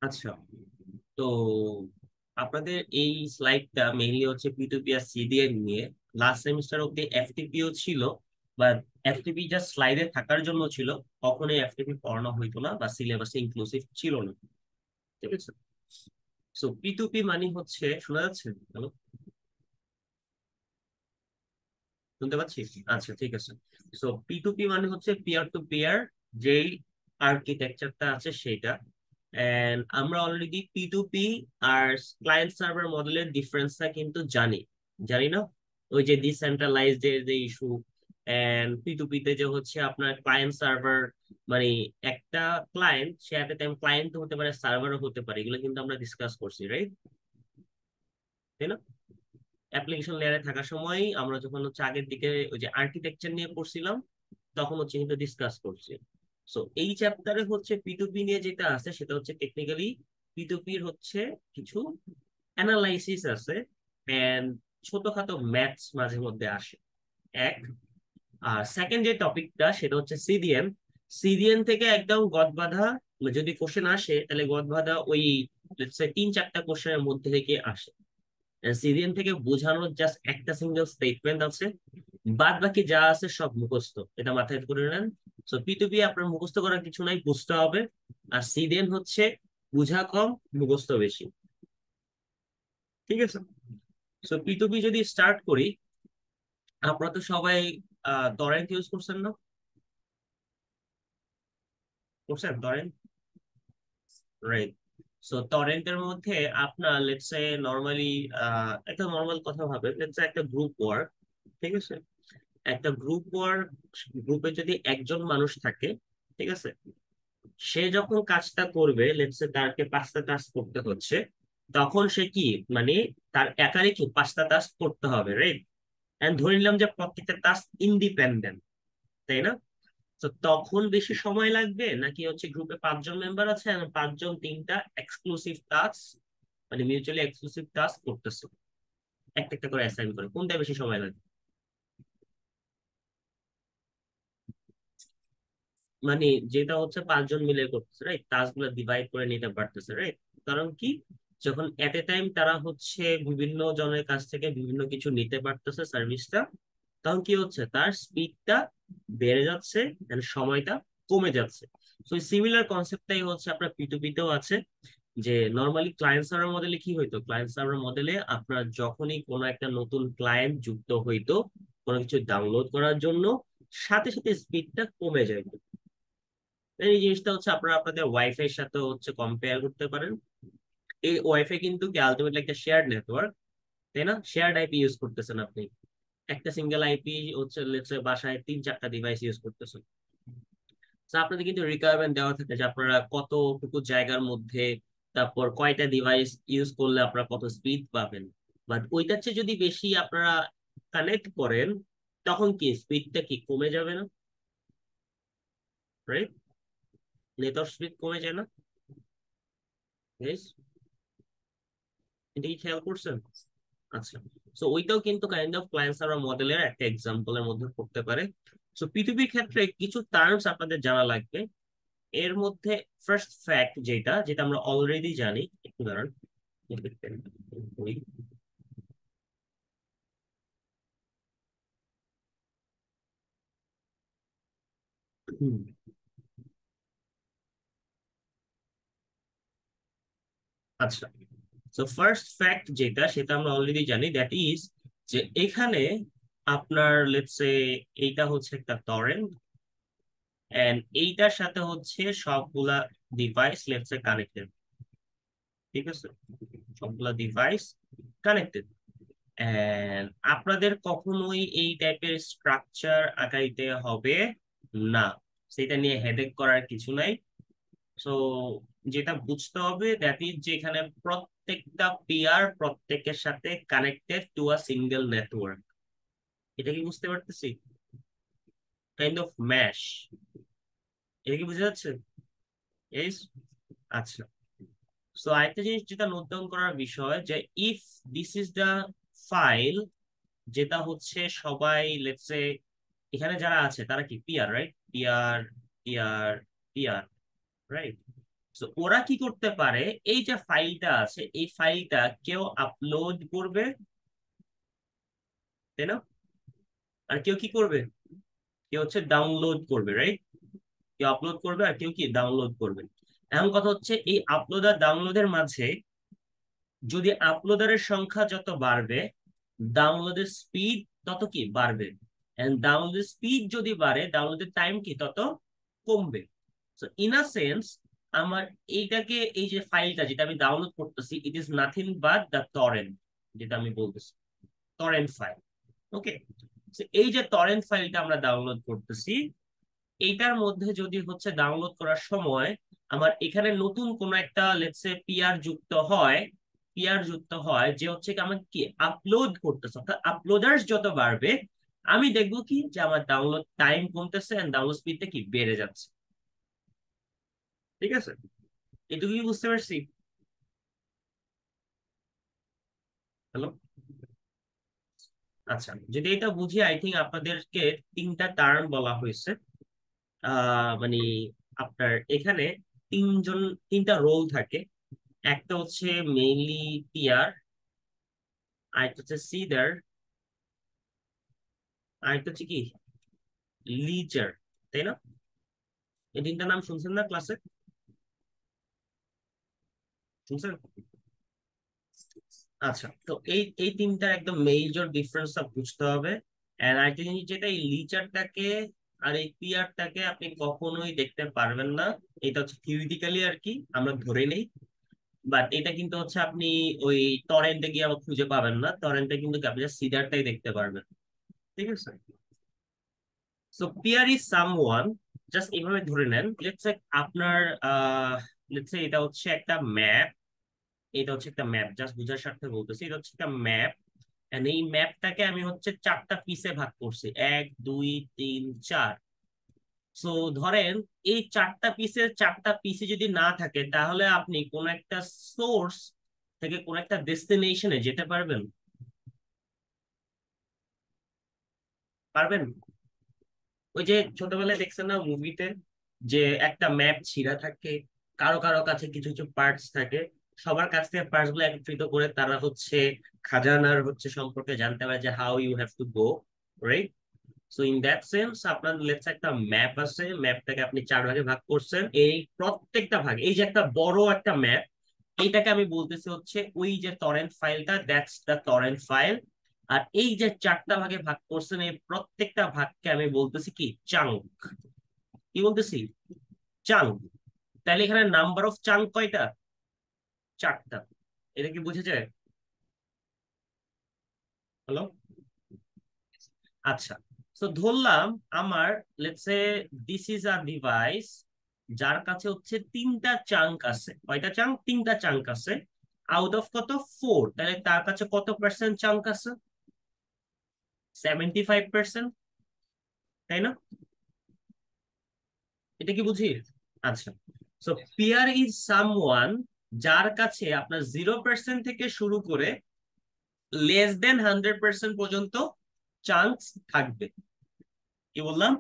আচ্ছা, তো আপনাদের এই স্লাইডটা মেইনলি হচ্ছে P2P আর CDN নিয়ে। লাস্ট সেমিস্টার অব্দি এফটিপিও ছিল, বা এফটিপি জাস্ট স্লাইডে থাকার জন্য ছিল। কখনোই এফটিপি পড়ানো হইতো না বা সিলেবাসে ইনক্লুসিভ ছিল না। ঠিক আছে। সো P2P মানে হচ্ছে, শোনা যাচ্ছে? হ্যালো, শুনতে পাচ্ছি? আচ্ছা, ঠিক আছে। সো P2P মানে হচ্ছে পিয়ার টু পিয়ার, যেই আর্কিটেকচারটা আছে সেটা। এন্ড আমরা অলরেডি P2P আর ক্লায়েন্ট সার্ভার মডেলের ডিফারেন্সটা কিন্তু জানি, জানি না? ওই যে ডিসেন্ট্রালাইজড এর যে ইস্যু, এন্ড P2P তে যে হচ্ছে আপনার ক্লায়েন্ট সার্ভার, মানে একটা ক্লায়েন্ট সে এট এ টাইম ক্লায়েন্ট হতে পারে, সার্ভারও হতে পারে, এগুলো কিন্তু আমরা ডিসকাস করছি, রাইট? তাই না? অ্যাপ্লিকেশন লেয়ারে থাকার সময় আমরা যখন হচ্ছে আগের দিকে ওই যে আর্কিটেকচার নিয়ে পড়ছিলাম, তখন হচ্ছে কিন্তু ডিসকাস করছি। সো এই চ্যাপ্টারে হচ্ছে P2P নিয়ে যেটা আছে সেটা হচ্ছে টেকনিক্যালি P2P হচ্ছে কিছু অ্যানালাইসিস আছে, এন্ড ছোটখাটো ম্যাথস মাঝে মধ্যে আসে। এক, আর সেকেন্ড যে টপিকটা সেটা হচ্ছে সিডিএন। সিডিএন থেকে একদম গদবাঁধা, যদি কোশ্চেন আসে তাহলে গদবাঁধা ওই let's say 3-4টা কোশ্চেনের মধ্যে থেকে আসে। সিরিয়ান থেকে বোঝানোর জাস্ট একটা সিঙ্গেল স্টেটমেন্ট আছে, বাদ বাকি যা আছে সব মুখস্থ, এটা মাথায় করে নেন। সো P2P আপনার মুখস্থ করার কিছু নাই, বুঝতে হবে। আর সিরিয়ান হচ্ছে বুঝা কম, মুখস্থ বেশি। ঠিক আছে। সো P2P যদি স্টার্ট করি, আপনারা তো সবাই টরেন্ট ইউজ করছেন না? করছেন টরেন্ট? রাইট। সো টরেন্টের মধ্যে আপনার লেটস সে নরমালি, একটা নর্মাল কথা ভাবে, লেটস সে একটা গ্রুপ ওয়ার্ক। ঠিক আছে। একটা গ্রুপ ওয়ার্ক, গ্রুপে যদি একজন মানুষ থাকে, ঠিক আছে, সে যখন কাজটা করবে, লেটস সে তাকে 5টা টাস্ক করতে হচ্ছে, তখন সে কি, মানে তার একারই কি 5টা টাস্ক করতে হবে, রাইট? এন্ড ধরে নিলাম যে প্রত্যেকটা টাস্ক ইন্ডিপেন্ডেন্ট, তাই না? তো তখন বেশি সময় লাগবে নাকি হচ্ছে গ্রুপে 5জন মেম্বার আছে এবং 5জন 3টা এক্সক্লুসিভ টাস্ক, মানে মিউচুয়ালি এক্সক্লুসিভ টাস্ক করতেছে, একটা একটা করে অ্যাসাইন করে, কোনটা বেশি সময় লাগবে? মানে যেটা হচ্ছে 5জন মিলে করতেছে, রাইট, টাস্ক গুলো ডিভাইড করে নিতে পারতেছে, রাইট? কারণ কি, যখন এট এ টাইম তারা হচ্ছে বিভিন্ন জনের কাছ থেকে বিভিন্ন কিছু নিতে পারতেছে সার্ভিসটা, তখন কি হচ্ছে, তার স্পিডটা বেড়ে যাচ্ছে and সময়টা কমে যাচ্ছে। তো সিমিলার কনসেপ্টটাই হচ্ছে আপনার P2P তেও আছে। যে নর্মালি ক্লায়েন্ট সার্ভার মডেলে কি হইতো, ক্লায়েন্ট সার্ভার মডেলে আপনার যখনই কোনো একটা নতুন ক্লায়েন্ট যুক্ত হইতো কোনো কিছু ডাউনলোড করার জন্য, সাথে সাথে স্পিডটা কমে যায়। এই জিনিসটা হচ্ছে আপনারা আপনাদের ওয়াইফাই এর সাথে হচ্ছে কম্পেয়ার করতে পারেন। এই ওয়াইফাই কিন্তু কি আলটিমেটলি একটা শেয়ার্ড নেটওয়ার্ক, তাই না? শেয়ার্ড আইপি ইউজ করতেছেন আপনি, একটা সিঙ্গেল আইপি হচ্ছে লেটস সে বাসায় 3-4টা ডিভাইস ইউজ করতেছেন। তো আপনাদের কিন্তু রিকোয়ারমেন্ট দেওয়া থাকে যে আপনারা কতটুকু জায়গার মধ্যে, তারপর কয়টা ডিভাইস ইউজ করলে আপনারা কত স্পিড পাবেন। বাট ওইটার চেয়ে যদি বেশি আপনারা কানেক্ট করেন, তখন কি স্পিডটা কি কমে যাবে না? রাইট? নেটওয়ার্ক স্পিড কমে যায় না? Guys, এটা কি খেয়াল করছেন? আচ্ছা। সো ওইটাও কিন্তু কাইন্ড অফ ক্লায়েন্ট সার্ভার মডেলের একটা এক্সাম্পলের মধ্যে পড়তে পারে। সো P2P ক্ষেত্রে কিছু টার্মস আপনাদের জানা লাগবে। এর মধ্যে ফার্স্ট ফ্যাক্ট যেটা যেটা আমরা অলরেডি জানি, একটু দাঁড়ান। হুম, আচ্ছা। সো ফার্স্ট ফ্যাক্ট যেটা সেটা আমরা অলরেডি জানি, দ্যাট ইজ যে এখানে আপনার লেটস সে এইটা হচ্ছে একটা টরেন্ট, এন্ড এইটার সাথে হচ্ছে সবগুলা ডিভাইস লেটস সে কানেক্টেড। ঠিক আছে, সবগুলা ডিভাইস কানেক্টেড। এন্ড আপনাদের কখনোই এই টাইপের স্ট্রাকচার আঁকাইতে হবে না, সেটা নিয়ে হেডেক করার কিছু নাই। সো যেটা বুঝতে হবে দ্যাট ইজ যে এখানে প্রত্যেকটা পেয়ার প্রত্যেকের সাথে connected to a single network. এটা কি বুঝতে পারতেছি? Kind of mash. এটা কি বুঝা যাচ্ছে? এই, আচ্ছা। সো আরেকটা জিনিস যেটা নোট ডাউন করার বিষয়, যে if this is the file, যেটা হচ্ছে সবাই লেটস সে এখানে যারা আছে তারা কি peer, right? Peer, peer, peer, right? তো ওরা কি করতে পারে, এই যে ফাইলটা আছে এই ফাইলটা কেউ আপলোড করবে, তাই না? আর কেউ কি করবে, কেউ হচ্ছে ডাউনলোড করবে, রাইট? কেউ আপলোড করবে আর কেউ কি ডাউনলোড করবে। এখন কথা হচ্ছে এই আপলোড আর ডাউনলোডের মাঝে যদি আপলোডারের সংখ্যা যত বাড়বে, ডাউনলোডের স্পিড তত কি বাড়বে। এন্ড ডাউনলোডের স্পিড যদি বাড়ে, ডাউনলোডের টাইম কি তত কমবে। সো ইন আ সেন্স, আমার এইটাকে, এই যে ফাইলটা যেটা আমি ডাউনলোড করতেছি, it is nothing but the torrent, যেটা আমি বলতেছি টরেন্ট ফাইল। ওকে, এই যে টরেন্ট ফাইলটা আমরা ডাউনলোড করতেছি, এইটার মধ্যে যদি হচ্ছে ডাউনলোড করার সময় আমার এখানে নতুন কোন একটা লেটস সে পিআর যুক্ত হয়, পিআর যুক্ত হয় যে হচ্ছে কি আমাকে কি আপলোড করতেছে, অর্থাৎ আপলোডার্স যত বাড়বে আমি দেখবো কি যে আমার ডাউনলোড টাইম কমতেছে এন্ড ডাউনলোড স্পিডটা কি বেড়ে যাচ্ছে। ঠিক আছে, এটুকুই বুঝতে পারছি। হ্যালো? আচ্ছা, যদি এটা বুঝি, আই থিঙ্ক আপনাদেরকে তিনটা টার্ম বলা হয়েছে। মানে আপনার এখানে তিনজন, তিনটা রোল থাকে। একটা হচ্ছে মেইনলি টিআর, আরেকটা হচ্ছে সিডার, আরেকটা হচ্ছে কি লিজার, তাই না? এই তিনটা নাম শুনছেন না ক্লাসে? শুনছেন? আচ্ছা, তো এই এই তিনটার একদম মেজর ডিফারেন্সটা বুঝতে হবে। এন্ড আরেকটা জিনিস, যেটা এই লিচারটাকে আর এই পিয়ারটাকে আপনি কখনোই দেখতে পারবেন না। এটা হচ্ছে থিওরিটিক্যালি আর কি আমরা ধরে নেই, বাট এটা কিন্তু হচ্ছে আপনি ওই টরেন্টে গিয়ে আবার খুঁজে পাবেন না। টরেন্টে কিন্তু আপনি সিডারটাই দেখতে পারবেন। ঠিক আছে, so peer is someone, just এইভাবে ধরে নেন, লেটস সে আপনার লেটস সে এটা হচ্ছে একটা ম্যাপ, এটা হচ্ছে একটা ম্যাপ, জাস্ট বুঝার স্বার্থে বলতেছি, এটা হচ্ছে একটা ম্যাপ। এন্ড এই ম্যাপটাকে আমি হচ্ছে চারটা পিসে ভাগ করছি, 1 2 3 4। সো ধরেন এই চারটা পিসের চারটা পিসে যদি না থাকে, তাহলে আপনি কোন একটা সোর্স থেকে কোন একটা ডেস্টিনেশনে যেতে পারবেন? পারবেন? ওই যে ছোটবেলায় দেখছেন না মুভিতে, যে একটা ম্যাপ ছিঁড়া থাকে, কারো কারো কাছে কিছু কিছু পার্টস থাকে, সবার কাছ থেকে পার্টস গুলো একত্রিত করে তারা হচ্ছে খাজানার হচ্ছে সম্পর্কে জানতে পারে যে how you have to go, right? So in that sense আপনার লেটস একটা ম্যাপ আছে, ম্যাপটাকে আপনি চার ভাগে ভাগ করছেন, এই প্রত্যেকটা ভাগ, এই যে একটা বড় একটা ম্যাপ, এইটাকে আমি বলতেছি হচ্ছে ওই যে টরেন্ট ফাইলটা, দ্যাটস দ্য টরেন্ট ফাইল। আর এই যে চারটা ভাগে ভাগ করছেন, এই প্রত্যেকটা ভাগকে আমি বলতেছি কি চাঙ্ক। কি বলতেছি? চাঙ্ক। তাহলে এখানে নাম্বার অফ চাঙ্ক কয়টা? চারটা। এটা কি বুঝে যায়? হ্যালো? আচ্ছা, তো ধরলাম আমার let's say this is a device যার কাছে হচ্ছে তিনটা চাঙ্ক আছে। কয়টা চাঙ্ক? তিনটা চাঙ্ক আছে। আউট অফ কত? 4। তাহলে তার কাছে কত পার্সেন্ট চাঙ্ক আছে? 75%, তাই না? এটা কি বুঝি? আচ্ছা, সো পিয়ার ইজ সামওয়ান যার কাছে আপনার 0% থেকে শুরু করে লেস দেন 100% পর্যন্ত চান্স থাকবে। কি বললাম?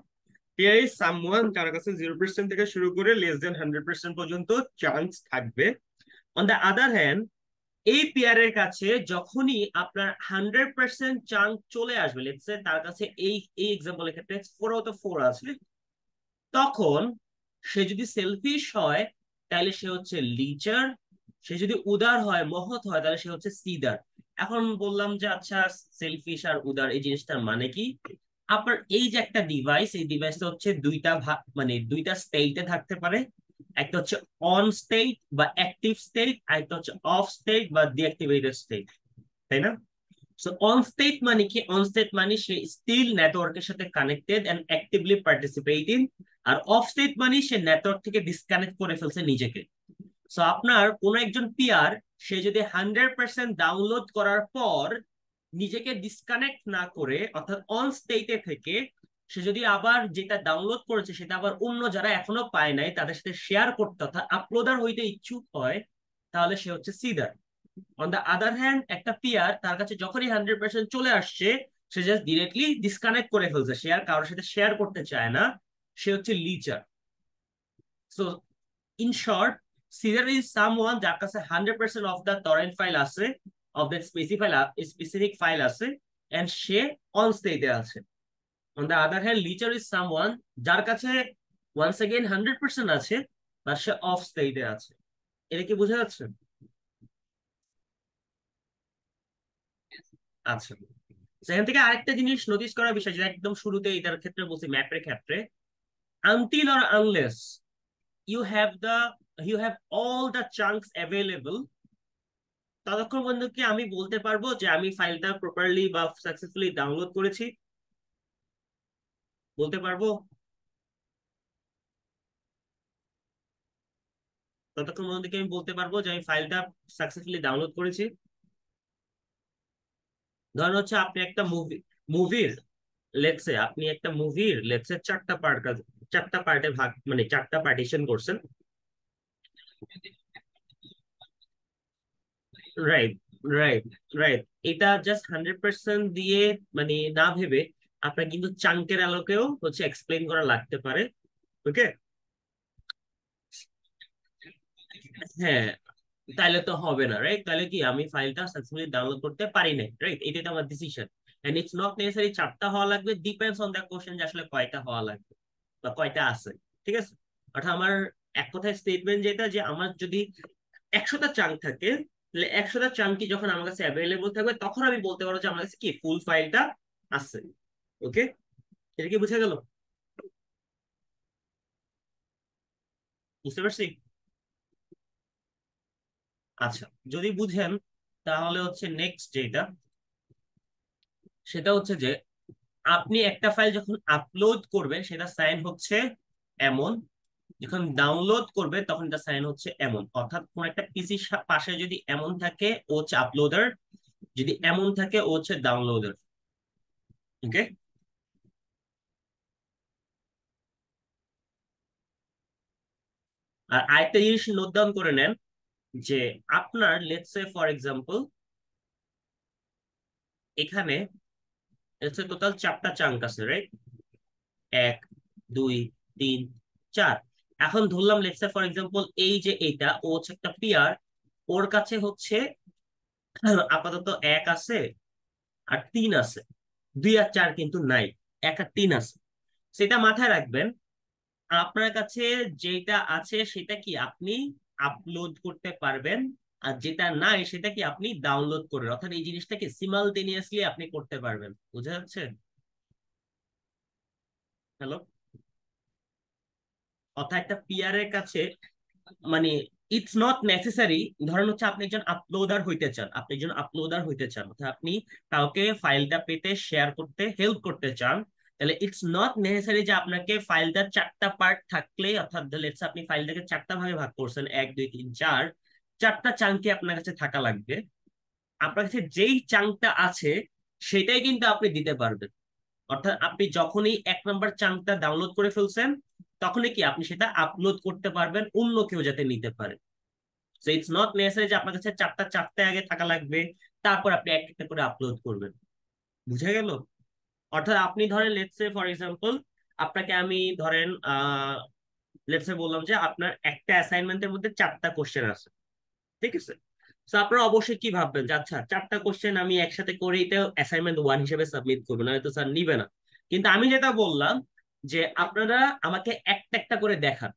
পেয়ার ইজ সামওয়ান যার কাছে 0% থেকে শুরু করে লেস দেন 100% পর্যন্ত চান্স থাকবে। অন দ্য আদার হ্যান্ড, এই পেয়ারের কাছে যখনই আপনার 100% চান্স চলে আসবে, লেটস সে তার কাছে এই এই এক্সাম্পলের ক্ষেত্রে 4 আছে, তখন সে যদি সেলফিশ হয় তাহলে সে হচ্ছে লিচার, সে যদি উদার হয়, মহৎ হয়, তাহলে সে হচ্ছে সিদার। এখন বললাম যে আচ্ছা, সেলফিশ আর উদার এই জিনিসটার মানে কি? আপনার এই যে একটা ডিভাইস, এই ডিভাইসটা হচ্ছে দুইটা ভাগ, মানে দুইটা স্টেটে থাকতে পারে। একটা হচ্ছে অন স্টেট বা অ্যাক্টিভ স্টেট, আর একটা হচ্ছে অফ স্টেট বা ডিঅ্যাক্টিভেটেড স্টেট, তাই না? সো অন স্টেট মানে কি? অন স্টেট মানে সে স্টিল নেটওয়ার্কের সাথে কানেক্টেড এন্ড অ্যাক্টিভলি পার্টিসিপেটিং। আর অফ স্টেট মানে সে নেটওয়ার্ক থেকে ডিসকানেক্ট করে ফেলছে নিজেকে। সো আপনার কোন একজন পিয়ার, সে যদি 100% ডাউনলোড করার পর নিজেকে ডিসকানেক্ট না করে, অর্থাৎ অন স্টেটে থেকে সে যদি আবার যেটা ডাউনলোড করেছে সেটা আবার অন্য যারা এখনো পায় নাই তাদের সাথে শেয়ার করতে, অর্থাৎ আপলোডার হইতে ইচ্ছুক হয়, তাহলে সে হচ্ছে সিদার। অন দা আদার হ্যান্ড, একটা পিয়ার তার কাছে যখনই 100% চলে আসছে, সে জাস্ট ডিরেক্টলি ডিসকানেক্ট করে ফেলছে, সে আর কারোর সাথে শেয়ার করতে চায় না, সে হচ্ছে leecher. So in short, seeder is someone যার কাছে 100% অফ দ্য টরেন্ট ফাইল আছে, অফ দ্যাট স্পেসিফিক ফাইল আছে, এন্ড সে অন স্টেটে আছে। On the other hand leecher is someone যার কাছে ওয়ান্স এগেইন 100% আছে, বা সে অফ স্টেটে আছে। এটা কি বোঝা যাচ্ছে? আচ্ছা, সেখান থেকে আরেকটা জিনিস নোটিস করার বিষয়, যেটা একদম শুরুতে এটার ক্ষেত্রে বলছি, ম্যাপের ক্ষেত্রে, until or unless you have the you have all the chunks available, ততক্ষণ পর্যন্ত কি আমি বলতে পারবো যে আমি ফাইলটা প্রপারলি বা সাকসেসফুলি ডাউনলোড করেছি? বলতে পারবো? ততক্ষণ পর্যন্ত কি আমি বলতে পারবো যে আমি ফাইলটা সাকসেসফুলি ডাউনলোড করেছি? ধরেন হচ্ছে আপনি একটা মুভির লেটসে আপনি একটা মুভির লেটসে চারটা পার্টে ভাগ, মানে চারটা পার্টিশন করছেন। Right, right, right. এটা জাস্ট 100% দিয়ে মানে না ভেবে আপনার কিন্তু চাঙ্কের আলোকেও হচ্ছে এক্সপ্লেন করা লাগতে পারে। ওকে, হ্যাঁ, তাহলে তো হবে না, রাইট? তাহলে কি আমি ফাইলটা সাকসেসফুলি ডাউনলোড করতে পারি নাই, রাইট? এটাই তো আমার decision. And it's not necessary চারটা হওয়া লাগবে, ডিপেন্ডস অন দ্য কোশ্চেন যে আসলে কয়টা হওয়া লাগবে বা কয়টা আছে। ঠিক আছে, অর্থাৎ আমার এক কথায় স্টেটমেন্ট যেটা, যে আমার যদি 100টা চাঙ্ক থাকে, তাহলে 100টা চাঙ্কই যখন আমার কাছে অ্যাভেলেবল থাকবে তখন আমি বলতে পারবো যে আমার কাছে কি ফুল ফাইলটা আছে। ওকে, এটা কি বুঝে গেল? বুঝতে পারছি? আচ্ছা, যদি বুঝেন তাহলে হচ্ছে নেক্সট যেটা, সেটা হচ্ছে যে আপনি একটা ফাইল যখন আপলোড করবেন সেটা সাইন হচ্ছে এমন, যখন ডাউনলোড করবে তখন এটা সাইন হচ্ছে এমন। অর্থাৎ কোন একটা পিসির পাশে যদি এমন থাকে ও হচ্ছে আপলোডার, যদি এমন থাকে ও হচ্ছে ডাউনলোডার। ওকে, আর আরেকটা জিনিস নোট ডাউন করে নেন, যে আপনার লেটস সে ফর এক্সাম্পল এখানে টোটাল চারটা চাঙ্ক আছে, রাইট? এক, দুই, তিন, চার। এখন ধরলাম লেটস সে ফর এক্সাম্পল এই যে এইটা ও হচ্ছে একটা পিয়ার, ওর কাছে হচ্ছে আপাতত এক আছে আর তিন আছে, দুই আর চার কিন্তু নাই, এক আর তিন আছে। সেটা মাথায় রাখবেন। আপনার কাছে যেটা আছে সেটা কি আপনি আপলোড করতে পারবেন, আর যেটা নাই সেটা কি আপনি ডাউনলোড করবেন। অর্থাৎ এই জিনিসটাকে সিমালটেনিয়াসলি আপনি করতে পারবেন। বুঝা যাচ্ছে? হ্যালো? অর্থাৎ একটা পিআর এর কাছে মানে ইটস নট নেসেসারি, ধরেন হচ্ছে আপনি একজন আপলোডার হইতে চান, অর্থাৎ আপনি কাউকে ফাইলটা পেতে শেয়ার করতে হেল্প করতে চান, তাহলে ইটস নট নেসেসারি যে আপনাকে ফাইলটা চারটা পার্ট থাকলে, অর্থাৎ লেটস আপনি ফাইলটাকে চারটা ভাগে ভাগ করছেন, এক, দুই, তিন, চার, চারটা চাঙ্কে আপনার কাছে থাকা লাগবে। আপনার কাছে যেই চাঙ্কটা আছে সেটাই কিন্তু আপনি দিতে পারবেন। অর্থাৎ আপনি যখনই 1 নম্বর চাঙ্কটা ডাউনলোড করে ফেলছেন, তখনই কি আপনি সেটা আপলোড করতে পারবেন অন্য কেউ যাতে নিতে পারে। সো ইটস নট নেসেসারি যে আপনার কাছে চারটা চারটে আগে থাকা লাগবে, তারপর আপনি একটা একটা করে আপলোড করবেন। বুঝা গেল? অর্থাৎ আপনি ধরেন লেটস সে ফর এক্সাম্পল আপনাকে আমি ধরেন লেটস সে বললাম যে আপনার একটা অ্যাসাইনমেন্টের মধ্যে চারটা কোশ্চেন আছে। ঠিক আছে, তো আপনারা অবশ্যই কি ভাববেন যে আচ্ছা চারটা কোশ্চেন আমি একসাথে করে এটা অ্যাসাইনমেন্ট ওয়ান হিসেবে সাবমিট করবো, না তো স্যার নিবে না। কিন্তু আমি যেটা বললাম যে আপনারা আমাকে একটা একটা করে দেখান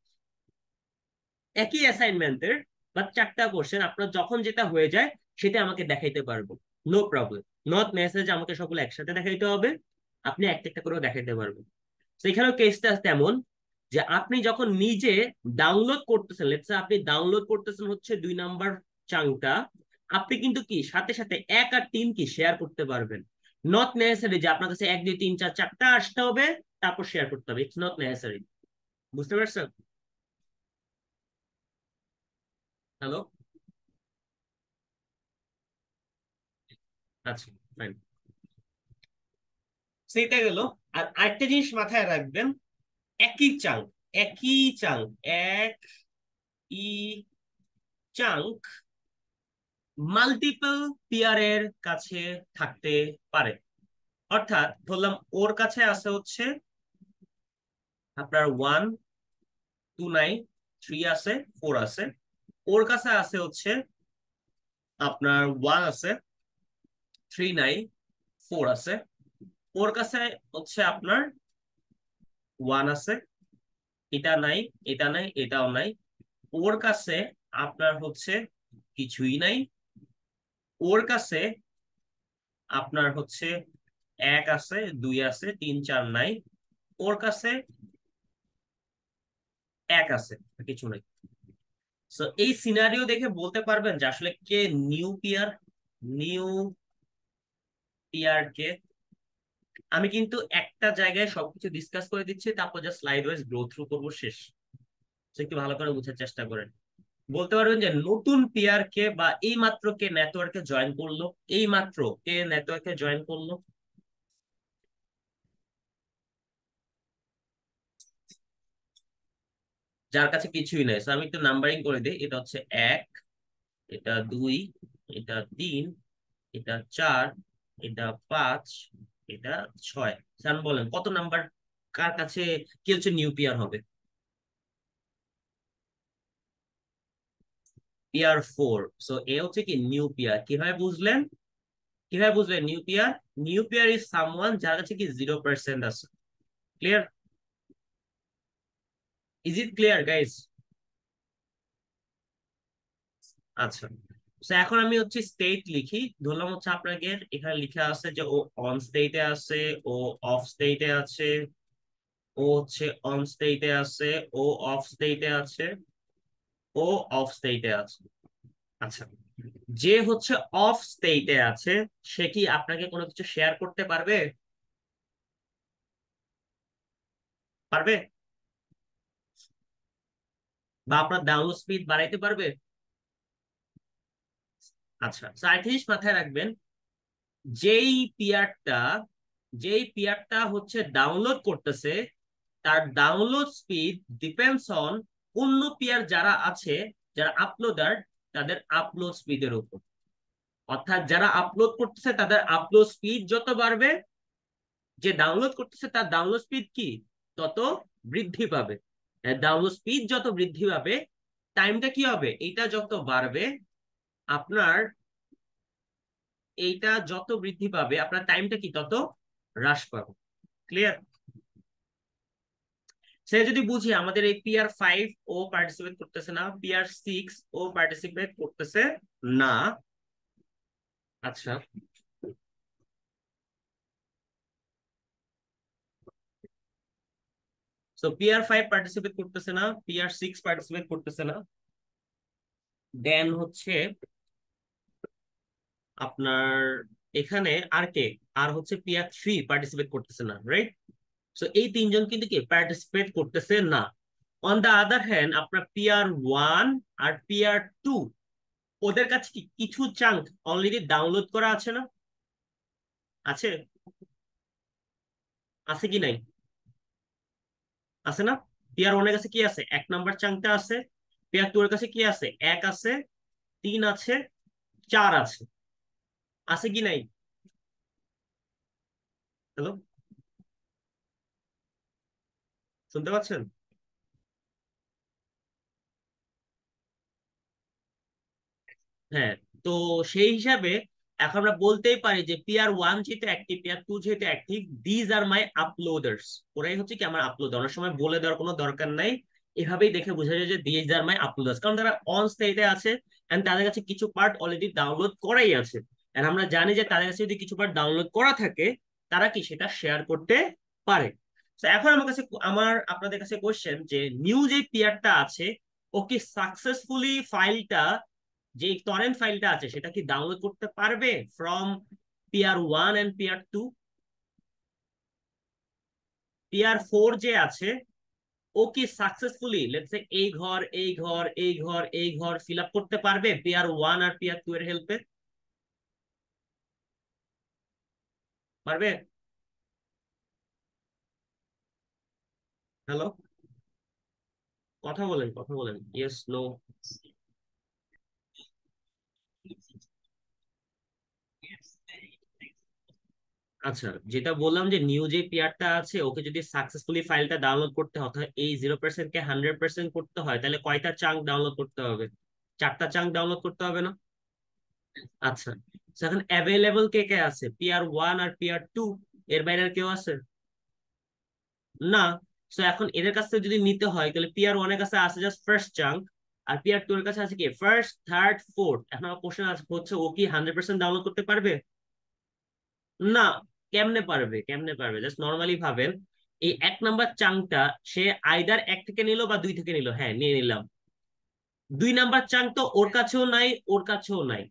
একই অ্যাসাইনমেন্টের বা চারটা কোশ্চেন, আপনার যখন যেটা হয়ে যায় সেটা আমাকে দেখাইতে পারবো, নো প্রবলেম। নট মেসেজ আমাকে সকলে একসাথে দেখাইতে হবে, আপনি একটা একটা করেও দেখাইতে পারবেন। সেখানেও কেসটা তেমন, যে আপনি যখন নিজে ডাউনলোড করতেছেন, লেটস আপনি ডাউনলোড করতেছেন হচ্ছে 2 নাম্বার চাংটা, আপনি কিন্তু কি সাথে সাথে এক আর তিন কি শেয়ার করতে পারবেন। নট নেসেসারি যে আপনার কাছে এক, দুই, তিন, চার, চারটা আসতে হবে তারপর শেয়ার করতে হবে, ইটস নট নেসেসারি। বুঝতে পারছেন? হ্যালো? আচ্ছা, ফাইন। সেটা গেল। আর আরেকটা জিনিস মাথায় রাখবেন, একই চাঙ্ক, একই চাঙ্ক, এক ই চাঙ্ক মাল্টিপল পিয়ারের কাছে থাকতে পারে। অর্থাৎ ধরলাম ওর কাছে আছে হচ্ছে আপনার ওয়ান, টু নাই, থ্রি আছে, ফোর আছে, ওর কাছে আছে হচ্ছে আপনার 1 আছে, 3 নাই, 4 আছে। ওর কাছে হচ্ছে আপনার 1 আছে, এটা নাই, এটা নাই, এটাও নাই। ওর কাছে আপনার হচ্ছে কিছুই নাই। ওর কাছে আপনার হচ্ছে 1 আছে, 2 আছে, 3 4 নাই। ওর কাছে 1 আছে, কিছু নাই। সো এই সিনারিও দেখে বলতে পারবেন যে আসলে কে নিউ পিয়ার। নিউ পিয়ার কে? আমি কিন্তু একটা জায়গায় সবকিছু ডিসকাস করে দিচ্ছি, তারপর just slide wise grow through করবো, শেষ। তো একটু ভালো করে বোঝার চেষ্টা করেন। বলতে পারবেন যে নতুন পিয়ার কে, বা এই মাত্র কে নেটওয়ার্কে জয়েন করলো, এই মাত্র কে নেটওয়ার্কে জয়েন করলো? যার কাছে কিছুই নাই। So আমি একটু নাম্বারিং করে দিই। এটা হচ্ছে 1, এটা 2, এটা 3, এটা 4, এটা 5, এটা 6। স্যার বলেন কত নাম্বার, কার কাছে কি হচ্ছে নিউ পিয়ার হবে? পিয়ার 4। সো এ হচ্ছে কি নিউ পিয়ার। কিভাবে বুঝলেন? কিভাবে বুঝলেন new peer? New peer is someone যার কাছে কি 0% আছে। Clear? Is it clear guys? আচ্ছা। তো এখন আমি হচ্ছে স্টেট লিখি। ধরলাম হচ্ছে আপনাকে এখানে লিখা আছে যে ও অন স্টেটে আছে, ও অফ স্টেটে আছে, ও হচ্ছে অন স্টেটে আছে, ও অফ স্টেটে আছে, ও অফ স্টেটে আছে। আচ্ছা, যে হচ্ছে অফ স্টেটে আছে সে কি আপনাকে কোনো কিছু শেয়ার করতে পারবে? পারবে? বা আপনার ডাউনলোড স্পিড বাড়াইতে পারবে? আচ্ছা, তো আরেকটা জিনিস মাথায় রাখবেন, যেই পিয়ারটা যেই পিয়ারটা হচ্ছে ডাউনলোড করতেছে, তার ডাউনলোড স্পিড ডিপেন্ডস অন অন্য পিয়ার যারা আছে, যারা আপলোডার, তাদের আপলোড স্পিডের উপর। অর্থাৎ যারা আপলোড করতেছে তাদের আপলোড স্পিড যত বাড়বে, যে ডাউনলোড করতেছে তার ডাউনলোড স্পিড কি তত বৃদ্ধি পাবে। ডাউনলোড স্পিড যত বৃদ্ধি পাবে, টাইমটা কি হবে, এটা যত বাড়বে আপনার, এইটা যত বৃদ্ধি পাবে আপনার টাইমটা কি তত হ্রাস পাবে। ক্লিয়ার? সে যদি বুঝি আমাদের এই পিআর 5 ও পার্টিসিপেট করতেছে না, পিআর 6 ও পার্টিসিপেট করতেছে না। আচ্ছা, সো পিআর 5 পার্টিসিপেট করতেছে না, পিআর 6 পার্টিসিপেট করতেছে না, দেন হচ্ছে আপনার এখানে আর কে, আর হচ্ছে পিআর 3 পার্টিসিপেট করতেছে না, রাইট? সো এই তিনজন কিন্তু কি পার্টিসিপেট করতেছে না। অন দা আদার হ্যান্ড আপনার পিআর 1 আর পিআর 2, ওদের কাছে কি কিছু চাঙ্ক অলরেডি ডাউনলোড করা আছে না? আছে? আছে কি নাই? আছে না? পিআর 1 এর কাছে কি আছে? 1 নাম্বার চাঙ্কটা আছে। পিআর 2 এর কাছে কি আছে? 1 আছে, 3 আছে, 4 আছে। আছে কি নাই? হ্যালো, শুনতে পাচ্ছেন? হ্যাঁ। তো সেই হিসাবে এখন আমরা বলতেই পারি যে পিআর 1 যেহেতু অ্যাক্টিভ, পিআর 2 যেহেতু অ্যাক্টিভ, দিজ আর মাই আপলোডার্স। ওরাই হচ্ছে কি আমার আপলোড। অনেক সময় বলে দেওয়ার কোনো দরকার নাই, এভাবেই দেখে বোঝা যায় যে দিজ আর মাই আপলোডার্স, কারণ তারা অন স্টেটে আছে এন্ড তাদের কাছে কিছু পার্ট অলরেডি ডাউনলোড করাই আছে। এন্ড আমরা জানি যে তাদের কাছে যদি কিছু পার্ট ডাউনলোড করা থাকে, তারা কি সেটা শেয়ার করতে পারে। তো এখন আমার কাছে, আপনাদের কাছে কোশ্চেন যে নিউ যে পিআরটা আছে, ও কি সাকসেসফুলি ফাইলটা, যে টরেন্ট ফাইলটা আছে সেটা কি ডাউনলোড করতে পারবে from PR 1 and PR 2? PR 4 যে আছে, ও কি সাকসেসফুলি লেটস সে এই ঘর, এই ঘর, এই ঘর, এই ঘর ফিল আপ করতে পারবে পিআর 1 আর পিআর 2 এর হেল্পে? পারবে? হ্যালো, কথা বলেন, কথা বলেন, ইয়েস নো? আচ্ছা, যেটা বললাম যে নিউ যে পিআরটা আছে ওকে যদি সাকসেসফুলি ফাইলটা ডাউনলোড করতে হয়, অর্থাৎ এই 0% কে 100% করতে হয়, তাহলে কয়টা চাঙ্ক ডাউনলোড করতে হবে? 4টা চাঙ্ক ডাউনলোড করতে হবে না? আচ্ছা, তো এখন অ্যাভেলেবল কে কে আছে? PR1 আর PR2, এর বাইরে আর কেউ আছে? না। সো এখন এদের কাছ থেকে যদি নিতে হয় তাহলে PR1 এর কাছে আছে জাস্ট ফার্স্ট চাঙ্ক, আর PR2 এর কাছে আছে কি ফার্স্ট, থার্ড, ফোর্থ। এখন আমার কোশ্চেন হচ্ছে ও কি 100% ডাউনলোড করতে পারবে? না। কেমনে পারবে, কেমনে পারবে? জাস্ট নর্মালি ভাবেন, এই 1 নাম্বার চাংটা সে আইদার 1 থেকে নিল বা 2 থেকে নিল, হ্যাঁ নিয়ে নিলাম। 2 নাম্বার চাংক তো ওর কাছেও নাই, ওর কাছেও নাই।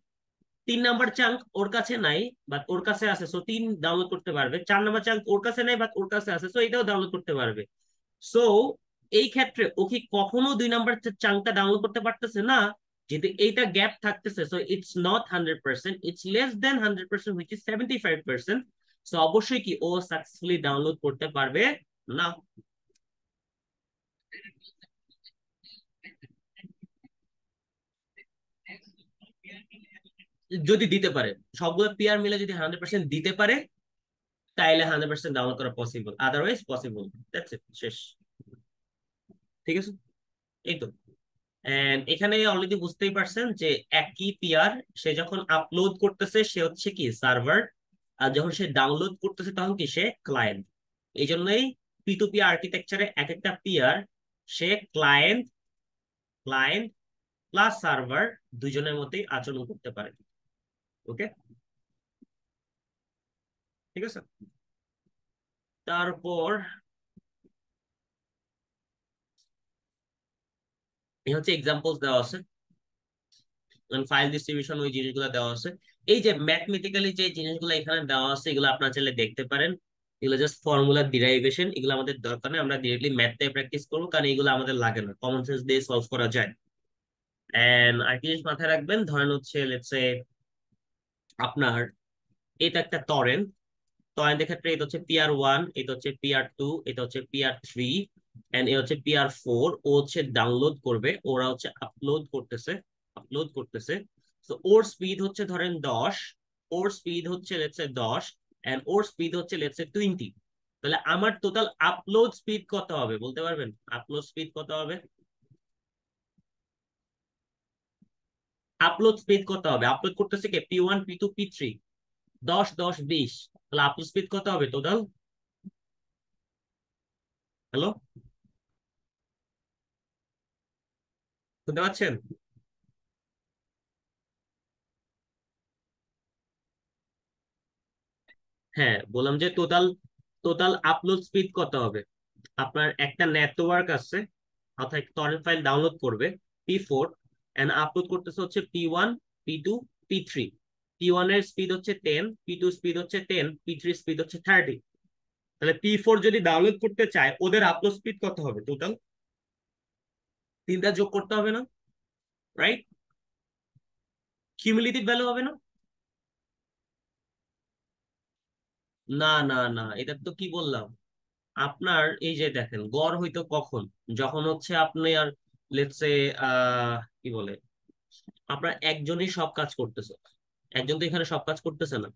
3 নাম্বার চাংক ওর কাছে নাই, বাট ওর কাছে আছে, সো 3 ডাউনলোড করতে পারবে। 4 নাম্বার চাংক ওর কাছে নাই, বাট ওর কাছে আছে, সো এটাও ডাউনলোড করতে পারবে। সো এই ক্ষেত্রে ও কি কখনো 2 নাম্বার চাংকটা ডাউনলোড করতে পারতেছে না? যেহেতু এইটা গ্যাপ থাকতেছে, so it's not 100%, it's less than 100%, which is 75%। So অবশ্যই কি ও সাকসেসফুলি ডাউনলোড করতে পারবে না। যদি দিতে পারে, সবগুলো পেয়ার মিলে যদি 100% দিতে পারে, তাইলে 100% ডাউনলোড করা possible, otherwise possible. That's it, শেষ। ঠিক আছে, এই তো। এন্ড এখানে অলরেডি বুঝতেই পারছেন যে একই পিয়ার সে যখন আপলোড করতেছে সে হচ্ছে কি সার্ভার, আর যখন সে ডাউনলোড করতেছে তখন কি সে ক্লায়েন্ট। এই জন্যই P2P আর্কিটেকচারে এক একটা পিয়ার সে ক্লায়েন্ট, ক্লায়েন্ট প্লাস সার্ভার দুইজনের মধ্যেই আচরণ করতে পারে। ওকে, ঠিক আছে। তারপর এই হচ্ছে এক্সাম্পলস দেওয়া আছে, ফাইল ডিস্ট্রিবিউশন, ওই জিনিসগুলো দেওয়া আছে। এই যে ম্যাথমেটিক্যালি যে জিনিসগুলো এখানে দেওয়া আছে এগুলো আপনারা চাইলে দেখতে পারেন। এগুলো জাস্ট ফর্মুলা ডিরাইভেশন, এগুলো আমাদের দরকার নেই, আমরা ডিরেক্টলি ম্যাথে প্র্যাকটিস করবো, কারণ এগুলো আমাদের লাগে না, কমন সেন্স দিয়ে সলভ করা যায়। এন্ড আর কি জিনিস মাথায় রাখবেন, ধরেন হচ্ছে লেটস সে আপনার এটা একটা টরেন্ট, টরেন্টের ক্ষেত্রে এটা হচ্ছে PR1, এটা হচ্ছে PR2, এটা হচ্ছে PR3, এন্ড এটা হচ্ছে PR4। ও হচ্ছে ডাউনলোড করবে, ওরা হচ্ছে আপলোড করতেছে, আপলোড করতেছে। তো ওর স্পিড হচ্ছে ধরেন 10, ওর স্পিড হচ্ছে লেটস সে 10, এন্ড ওর স্পিড হচ্ছে লেটস সে 20। তাহলে আমার টোটাল আপলোড স্পিড কত হবে বলতে পারবেন? আপলোড স্পিড কত হবে? আপলোড স্পিড কত হবে? আপলোড করতেছে কে? P1, P2, P3। 10 10 20, তাহলে আপলোড স্পিড কত হবে টোটাল? হ্যালো, শুনতে পাচ্ছেন? হ্যাঁ, বললাম যে টোটাল, টোটাল আপলোড স্পিড কত হবে? আপনার একটা নেটওয়ার্ক আছে, অর্থাৎ টরেন্ট ফাইল ডাউনলোড করবে P4, এন্ড আপলোড করতেছে হচ্ছে P1, P2, P3। P1 এর স্পিড হচ্ছে 10, P2 স্পিড হচ্ছে 10, P3 স্পিড হচ্ছে 30। তাহলে P4 যদি ডাউনলোড করতে চায় ওদের আপলোড স্পিড কত হবে টোটাল? তিনটা যোগ করতে হবে না? রাইট? কিউমুলেটিভ ভ্যালু হবে না? না না না, এটা তো কি বললাম, আপনার এই যে দেখেন গড় হইতো কখন, যখন হচ্ছে আপনি আর লেটস সে কি বলে, আপনার একজনই সব কাজ করতেছে। একজন তো এখানে সব কাজ করতেছে না।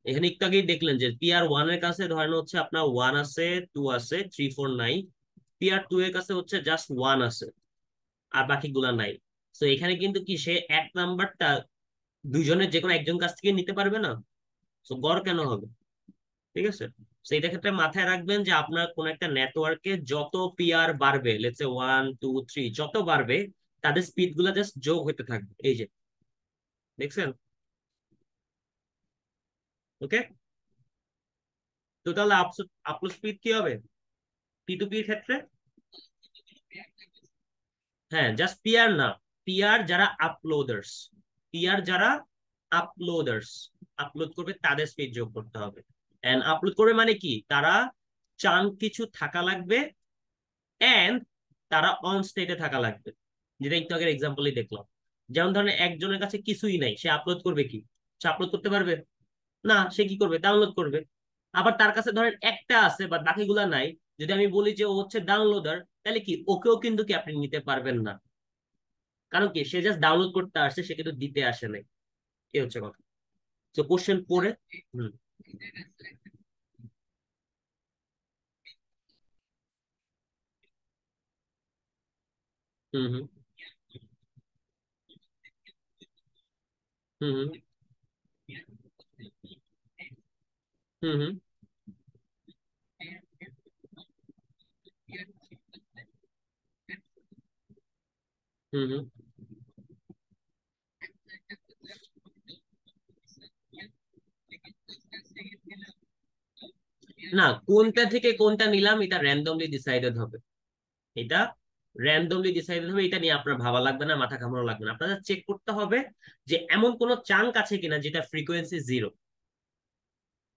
এখানে একটু আগেই দেখলেন যে PR1 এর কাছে ধরেন হচ্ছে আপনার 1 আছে, 2 আছে, 3 4 নাই। PR2 এর কাছে হচ্ছে জাস্ট 1 আছে, আর বাকিগুলা নাই। তো এখানে কিন্তু কি সে 1 নাম্বারটা দুইজনের যে কোনো একজন কাছ থেকে নিতে পারবে না? তো গড় কেন হবে? ঠিক আছে, সেইটা ক্ষেত্রে মাথায় রাখবেন যে আপনার কোন একটা নেটওয়ার্কে যত পিআর বাড়বে, লেটস সে 1 2 3, যত বাড়বে তাদের স্পিড গুলা জাস্ট যোগ হতে থাকবে। এই যে দেখছেন? ওকে, টোটাল আপলোড স্পিড কি হবে P2P এর ক্ষেত্রে? হ্যাঁ, জাস্ট পিআর না, পিআর যারা আপলোডার্স, পিআর যারা আপলোডার্স, আপলোড করবে তাদের স্পিড যোগ করতে হবে। এন্ড আপলোড করবে মানে কি, তারা চাঙ্ক কিছু থাকা লাগবে, এন্ড তারা অন স্টেটে থাকা লাগবে। যেটা একটু আগের এক্সাম্পলই দেখলাম। যেমন ধরেন একজনের কাছে কিছুই নাই, সে আপলোড করবে কি? সে আপলোড করতে পারবে না, সে কি করবে? ডাউনলোড করবে। আবার তার কাছে ধরেন একটা আছে বা বাকিগুলা নাই, যদি আমি বলি যে ও হচ্ছে ডাউনলোডার, তাহলে কি ওকেও কিন্তু কি আপনি নিতে পারবেন না, কারণ কি সে জাস্ট ডাউনলোড করতে আসছে, সে কিন্তু দিতে আসে নাই। এই হচ্ছে কথা। তো কোশ্চেন পড়ে, হুম, হুম, হুম, হুম হুম হুম হুম হুম হুম। না, কোনটা থেকে কোনটা নিলাম এটা র্যান্ডমলি ডিসাইডেড হবে। এটা র্যান্ডমলি ডিসাইডেড হবে, এটা নিয়ে আপনার ভাবা লাগবে না, মাথা ঘামানো লাগবে না। আপনাদের চেক করতে হবে যে এমন কোন চাঙ্ক আছে কিনা যেটা ফ্রিকোয়েন্সি জিরো।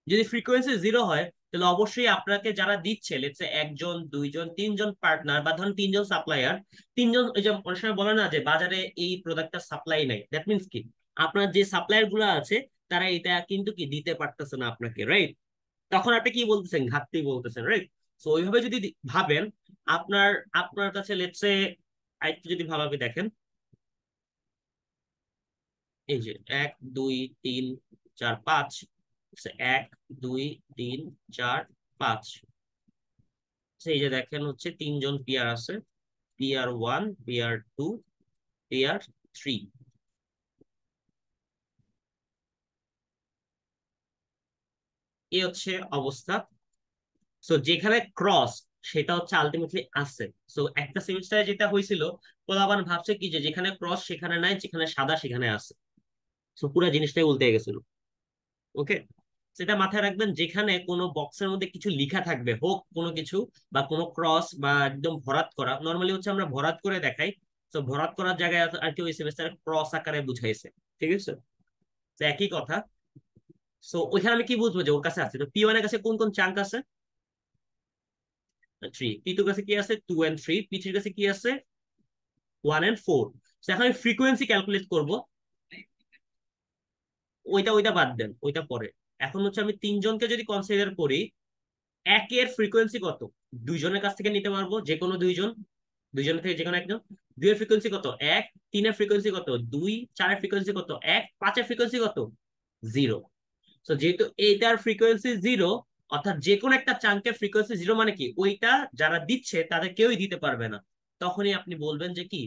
যদি ফ্রিকোয়েন্সি জিরো হয় তাহলে অবশ্যই আপনাকে যারা দিচ্ছে, লেটস সে একজন দুইজন তিনজন পার্টনার বা ধরুন তিনজন সাপ্লায়ার, তিনজন, ওই যে অনেক সময় বলে না যে বাজারে এই প্রোডাক্টটা সাপ্লাই নাই, দ্যাট মিনস কি আপনার যে সাপ্লায়ার গুলো আছে তারা এটা কিন্তু কি দিতে পারতেছে না আপনাকে, রাইট? তখন আপনি কি বলতেছেন, ঘাটতি বলতেছেন, রাইট? তো ওইভাবে যদি ভাবেন, আপনার আপনার কাছে লেটস সে আরেকটু যদি ভালোভাবে দেখেন, এই যে 1 2 3 4 5, এক দুই তিন চার পাঁচ, এই যে দেখেন হচ্ছে তিনজন পিয়ার আছে, peer one, peer two, peer three. এই হচ্ছে অবস্থা। সো যেখানে ক্রস, সেটা হচ্ছে আলটিমেটলি আছে। সো একটা সেমিস্টারে যেটা হয়েছিল, পোলাপান ভাবছে কি যে যেখানে ক্রস সেখানে নাই, যেখানে সাদা সেখানে আছে। সো পুরো জিনিসটাই উল্টে গেছিল। ওকে, সেটা মাথায় রাখবেন, যেখানে কোনো বক্সের মধ্যে কিছু লিখা থাকবে, হোক কোনো কিছু বা কোনো ক্রস বা একদম ভরাট করা, নর্মালি হচ্ছে আমরা ভরাট করে দেখাই, তো ভরাট করার জায়গায় আর কি ওই সেমিস্টারে ক্রস আকারে বুঝাইছে। ঠিক আছে, তো একই কথা। সো ওইখানে আমি কি বুঝবো যে ওর কাছে আছে, তো পি ওয়ান এর কাছে কোন কোন চাঙ্ক আছে? থ্রি। পি টু কাছে কি আছে? Two and three. পি থ্রির কাছে কি আছে? One and four. এখন আমি ফ্রিকোয়েন্সি ক্যালকুলেট করব। ওইটা ওইটা বাদ দেন, ওইটা পরে। এখন হচ্ছে আমি তিনজনকে যদি কনসিডার করি, একের ফ্রিকোয়েন্সি কত? দুইজনের কাছ থেকে নিতে পারবো, যে কোনো দুইজন, দুইজনের থেকে যে কোনো একজন। দুইয়ের ফ্রিকোয়েন্সি কত? এক। তিনের ফ্রিকোয়েন্সি কত? দুই। চারের ফ্রিকোয়েন্সি কত? এক। পাঁচের ফ্রিকোয়েন্সি কত? জিরো। তো যেহেতু এইটার ফ্রিকোয়েন্সি জিরো, অর্থাৎ যে কোনো একটা চাঙ্কের ফ্রিকোয়েন্সি জিরো, মানে কি ওইটা যারা দিচ্ছে তাদের কেউই দিতে পারবে না। তখনই আপনি বলবেন যে কি,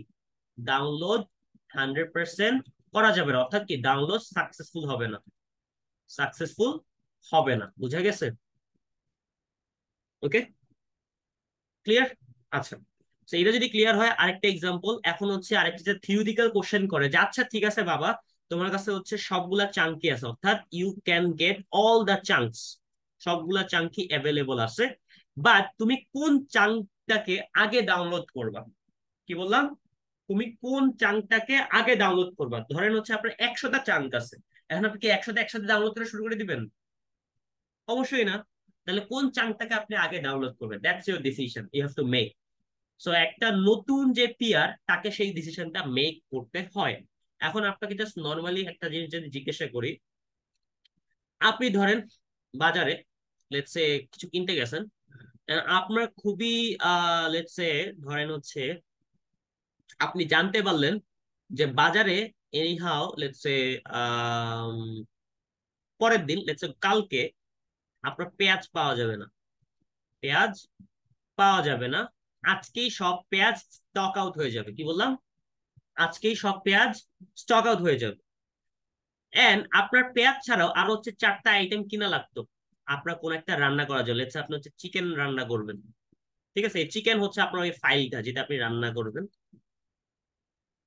ডাউনলোড 100% করা যাবে না, অর্থাৎ কি ডাউনলোড সাকসেসফুল হবে না, সাকসেসফুল হবে না। বুঝা গেছে? ওকে, ক্লিয়ার? আচ্ছা, তো এটা যদি ক্লিয়ার হয়, আরেকটা এক্সাম্পল এখন হচ্ছে, আরেকটা যে থিওরিটিক্যাল কোশ্চেন করে যে আচ্ছা ঠিক আছে বাবা, তোমার কাছে হচ্ছে সবগুলা চাঙ্কি আছে, অর্থাৎ you can get all the chunks, সবগুলা চাঙ্কি অ্যাভেলেবল আছে, বাট তুমি কোন চাঙ্কটাকে আগে ডাউনলোড করবা? কি বললাম? তুমি কোন চাঙ্কটাকে আগে ডাউনলোড করবা? ধরেন হচ্ছে আপনার 100টা চাঙ্ক আছে, এখন আপনি কি 100টা একসাথে ডাউনলোড করে শুরু করে দিবেন? অবশ্যই না। তাহলে কোন চাঙ্কটাকে আপনি আগে ডাউনলোড করবেন, that's your decision, you have to make. So একটা নতুন যে পিয়ার, তাকে সেই ডিসিশনটা মেক করতে হয়। এখন আপনাকে জাস্ট নর্মালি একটা জিনিস যদি জিজ্ঞাসা করি, আপনি ধরেন বাজারে লেটস সে কিছু কিনতে গেছেন, আপনার খুবই লেটস সে ধরেন হচ্ছে আপনি জানতে পারলেন যে বাজারে এনিহাও লেটস সে পরের দিন লেটস সে কালকে আপনার পেঁয়াজ পাওয়া যাবে না, পেঁয়াজ পাওয়া যাবে না, আজকেই সব পেঁয়াজ স্টক আউট হয়ে যাবে। কি বললাম? আজকেই সব পেঁয়াজ স্টক আউট হয়ে যাবে। এন্ড আপনার পেঁয়াজ ছাড়াও আরো হচ্ছে চারটা আইটেম কিনা লাগতো আপনার কোন একটা রান্না করার জন্য, লেটস আপনি হচ্ছে চিকেন রান্না করবেন। ঠিক আছে, চিকেন হচ্ছে আপনার ওই ফাইলটা যেটা আপনি রান্না করবেন।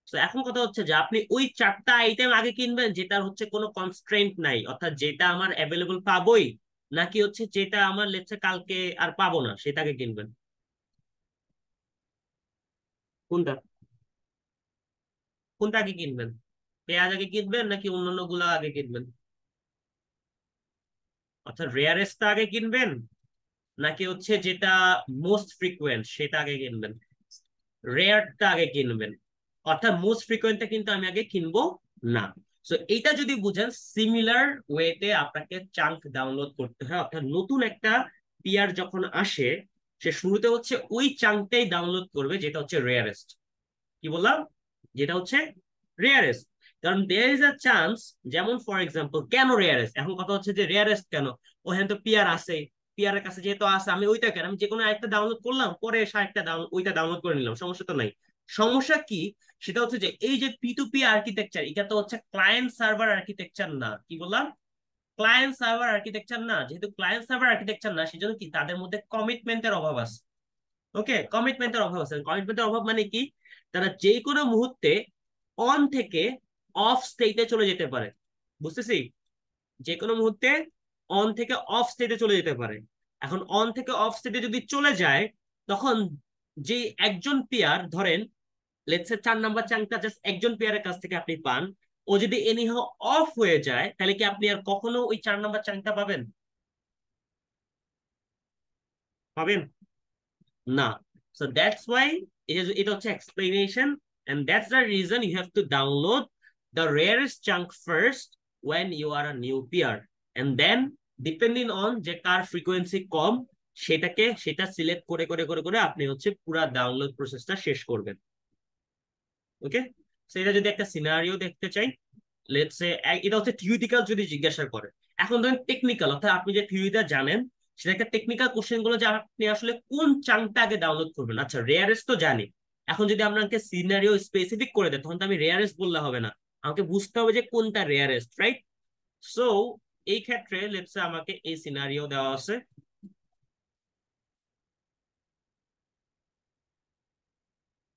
তো এখন কথা হচ্ছে যে আপনি ওই চারটা আইটেম আগে কিনবেন যেটার হচ্ছে কোনো কনস্ট্রেন্ট নাই, অর্থাৎ যেটা আমার অ্যাভেলেবল পাবোই, নাকি হচ্ছে যেটা আমার লেটস কালকে আর পাবো না সেটাকে কিনবেন? কোনটা? কোনটা আগে কিনবেন? পেঁয়াজ আগে কিনবেন নাকি অন্যান্য গুলা আগে কিনবেন? অর্থাৎ রেয়ারেস্টটা আগে কিনবেন, নাকি হচ্ছে যেটা মোস্ট ফ্রিকুয়েন্ট সেটা আগে কিনবেন? রেয়ারটা আগে কিনবেন। অর্থাৎ মোস্ট ফ্রিকুয়েন্টটা কিন্তু আমি আগে কিনবো না। সো এইটা যদি বুঝেন, সিমিলার ওয়েতে আপনাকে চাঙ্ক ডাউনলোড করতে হয়, অর্থাৎ নতুন একটা পিয়ার যখন আসে, সে শুরুতে হচ্ছে ওই চাঙ্কটাই ডাউনলোড করবে যেটা হচ্ছে রেয়ারেস্ট। কি বললাম? যেটা হচ্ছে রেয়ারেস্ট। কারণ দেয়ার ইজ আ চান্স, যেমন ফর এক্সাম্পল, কেন রেয়ারেস্ট? এখন কথা হচ্ছে যে রেয়ারেস্ট কেন, ওখানে তো পিয়ার আছে, পিয়ারের কাছে যেহেতু আছে, আমি ওইটা কেন, আমি যে কোনো একটা ডাউনলোড করলাম, পরে এসে একটা ডাউনলোড ওইটা ডাউনলোড করে নিলাম, সমস্যা তো নাই। সমস্যা কি, সেটা হচ্ছে যে এই যে P2P আর্কিটেকচার, এটা তো হচ্ছে ক্লায়েন্ট সার্ভার আর্কিটেকচার না। কি বললাম? ক্লায়েন্ট সার্ভার আর্কিটেকচার না। যেহেতু ক্লায়েন্ট সার্ভার আর্কিটেকচার না, সেজন্য কি তাদের মধ্যে কমিটমেন্টের অভাব আছে। ওকে, কমিটমেন্টের অভাব আছে। কমিটমেন্টের অভাব মানে কি, তারা যে কোনো মুহূর্তে অন থেকে অফ স্টেটে চলে যেতে পারে। বুঝতেছি? যে কোনো মুহূর্তে অন থেকে অফ স্টেটে চলে যেতে পারে। এখন অন থেকে অফ স্টেটে যদি চলে যায়, তখন যে একজন পেয়ার ধরেন, লেটস সে 4 নাম্বার চাংটা জাস্ট একজন পেয়ারের কাছ থেকে আপনি পান, ও যদি এনিহাও অফ হয়ে যায়, তাহলে কি আপনি আর কখনো ওই 4 নাম্বার চাংটা পাবেন? পাবেন না। সো দ্যাটস ওয়াই এটা হচ্ছে explanation, and that's the reason you have to download the rarest chunk first when you are a new peer, and then depending on যে কার ফ্রিকোয়েন্সি কম, সেটা সিলেক্ট করে করে করে করে আপনি হচ্ছে পুরো ডাউনলোড প্রসেসটা শেষ করবেন। ওকে, সেটা যদি একটা সিনারিও দেখতে চাই, লেটস সে এটা হচ্ছে থিওরিটিক্যাল যদি জিজ্ঞাসা করে। এখন ধরেন টেকনিক্যাল, অর্থাৎ আপনি যে থিওরিটা জানেন, সেটা একটা টেকনিক্যাল কোশ্চেন গুলো, যে আপনি আসলে কোন চাংটা আগে ডাউনলোড করবেন। আচ্ছা, রেয়ারেস্ট তো জানি। এখন যদি আপনাকে সিনারিও স্পেসিফিক করে দেয়, তখন তো আমি রেয়ারেস্ট বললে হবে না, আমাকে বুঝতে হবে যে কোনটা রেয়ারেস্ট, রাইট? সো এই ক্ষেত্রে লেটস সে আমাকে এই সিনারিও দেওয়া আছে।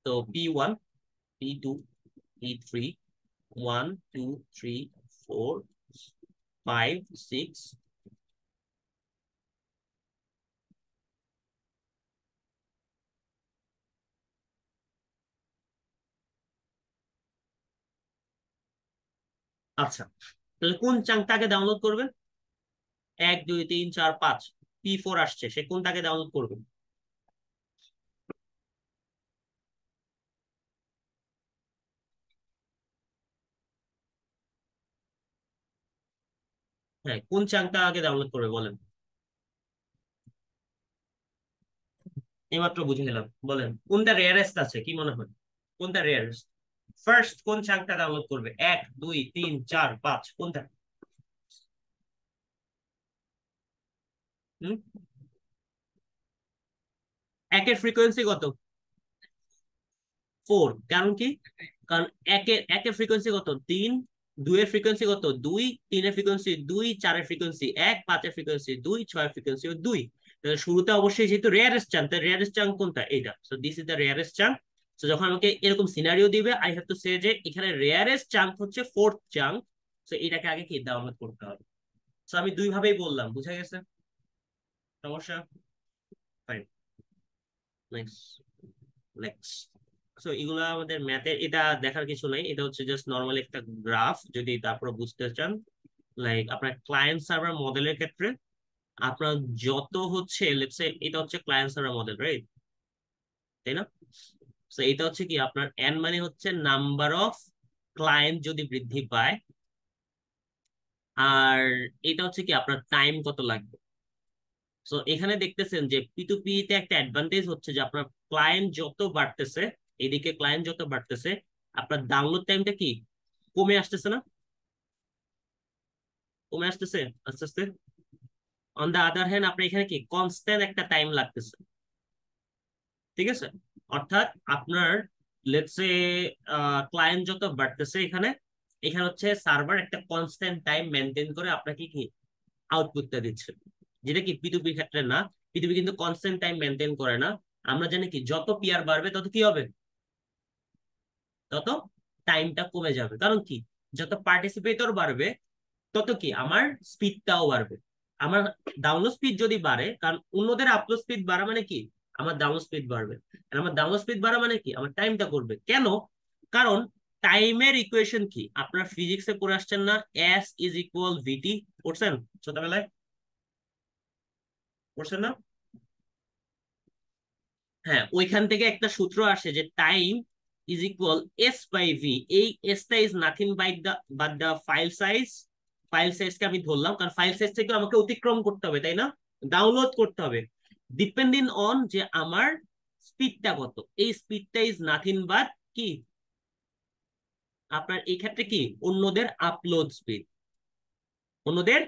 তো P1, P2, P3, 1 2 3 4 5 6। আচ্ছা, তাহলে কোন চাংটাকে ডাউনলোড করবেন? 1 2 3 4 5, P4 আসছে, সে কোনটাকে ডাউনলোড করবে? হ্যাঁ, কোন চাংটা আগে ডাউনলোড করবে বলেন? এইমাত্র বুঝে গেলাম, বলেন কোনটা রেয়ারেস্ট আছে, কি মনে হয়? কোনটা রেয়ারেস্ট? ফার্স্ট কোন চাংটা ডাউনলোড করবে? 1 2 3 4 5, কোনটা? হুম? একের ফ্রিকোয়েন্সি কত? 4। কারণ কি? কারণ একের ফ্রিকোয়েন্সি কত? 3। 2 এর ফ্রিকোয়েন্সি কত? 2। 3 এর ফ্রিকোয়েন্সি 2। 4 এর ফ্রিকোয়েন্সি 1। 5 এর ফ্রিকোয়েন্সি 2। 6 এর ফ্রিকোয়েন্সি 2। তাহলে শুরুতে অবশ্যই যেহেতু রেয়ারেস্ট চাঙ্ক, তাহলে রেয়ারেস্ট চাঙ্ক কোনটা? এইটা। So this is the rarest chunk. তো যখন আমাকে এরকম সিনারিও দিবে, আই হ্যাভ টু সে যে এখানে রেয়ারেস্ট চাঙ্ক হচ্ছে ফোর্থ চাঙ্ক। সো এটাকে আগে কি ডাউনলোড করতে হবে। সো আমি দুই ভাবেই বললাম, বুঝা গেছে? সমস্যা? Fine, next. নেক্সট। সো এগুলা আমাদের ম্যাথের, এটা দেখার কিছু নাই, এটা হচ্ছে জাস্ট নর্মাল একটা গ্রাফ। যদি তারপর বুঝতে চান, লাইক আপনার ক্লায়েন্ট সার্ভার মডেলের ক্ষেত্রে আপনার যত হচ্ছে, লেটস সে এটা হচ্ছে ক্লায়েন্ট সার্ভার মডেল, রাইট? তাই না? তো এটা হচ্ছে কি, আপনার এন মানে হচ্ছে নাম্বার অফ ক্লায়েন্ট যদি বৃদ্ধি পায়, আর এটা হচ্ছে কি আপনার টাইম কত লাগবে। সো এখানে দেখতেছেন যে P2P তে একটা অ্যাডভান্টেজ হচ্ছে যে আপনার ক্লায়েন্ট যত বাড়তেছে, এদিকে ক্লায়েন্ট যত বাড়তেছে, আপনার ডাউনলোড টাইমটা কি কমে আসতেছে না? কমে আসতেছে আস্তে আস্তে। অন দা আদার হ্যান্ড আপনার এখানে কি কনস্ট্যান্ট একটা টাইম লাগতেছে। ঠিক আছে? অর্থাৎ আপনার লেটস সে ক্লায়েন্ট যত বাড়তেছে, এখানে এখানে হচ্ছে সার্ভার একটা কনস্ট্যান্ট টাইম মেনটেন করে আপনাকে কি আউটপুটটা দিচ্ছে, যেটা কি P2P ক্ষেত্রে না। P2P কিন্তু কনস্ট্যান্ট টাইম মেনটেন করে না। আমরা জানি কি, যত পিয়ার বাড়বে তত কি হবে, তত টাইমটা কমে যাবে। কারণ কি, যত পার্টিসিপেটর বাড়বে, তত কি আমার স্পিডটাও বাড়বে। আমার ডাউনলোড স্পিড যদি বাড়ে, কারণ অন্যদের আপলোড স্পিড বাড়া মানে কি, আমার ডাউনলোড স্পিড বাড়বে। আর আমার ডাউনলোড স্পিড বাড়া মানে কি, আমার টাইমটা করবে কেন? কারণ টাইমের ইকুয়েশন কি, আপনার ফিজিক্সে পড়ে আসছেন না, এস ইজ ইকুয়াল ভিটি? পড়ছেন ছোটবেলায়? পড়ছেন না? হ্যাঁ, ওইখান থেকে একটা সূত্র আসে যে time is equal S by V. এই এসটা is nothing by the but the file size. File সাইজকে আমি ধরলাম, কারণ ফাইল সাইজ থেকে আমাকে অতিক্রম করতে হবে, তাই না? ডাউনলোড করতে হবে। ডিপেন্ডিং অন যে আমার স্পিডটা কত, এই স্পিডটা ইজ নাথিং বাট কি, আপনার এই ক্ষেত্রে কি অন্যদের আপলোড স্পিড। অন্যদের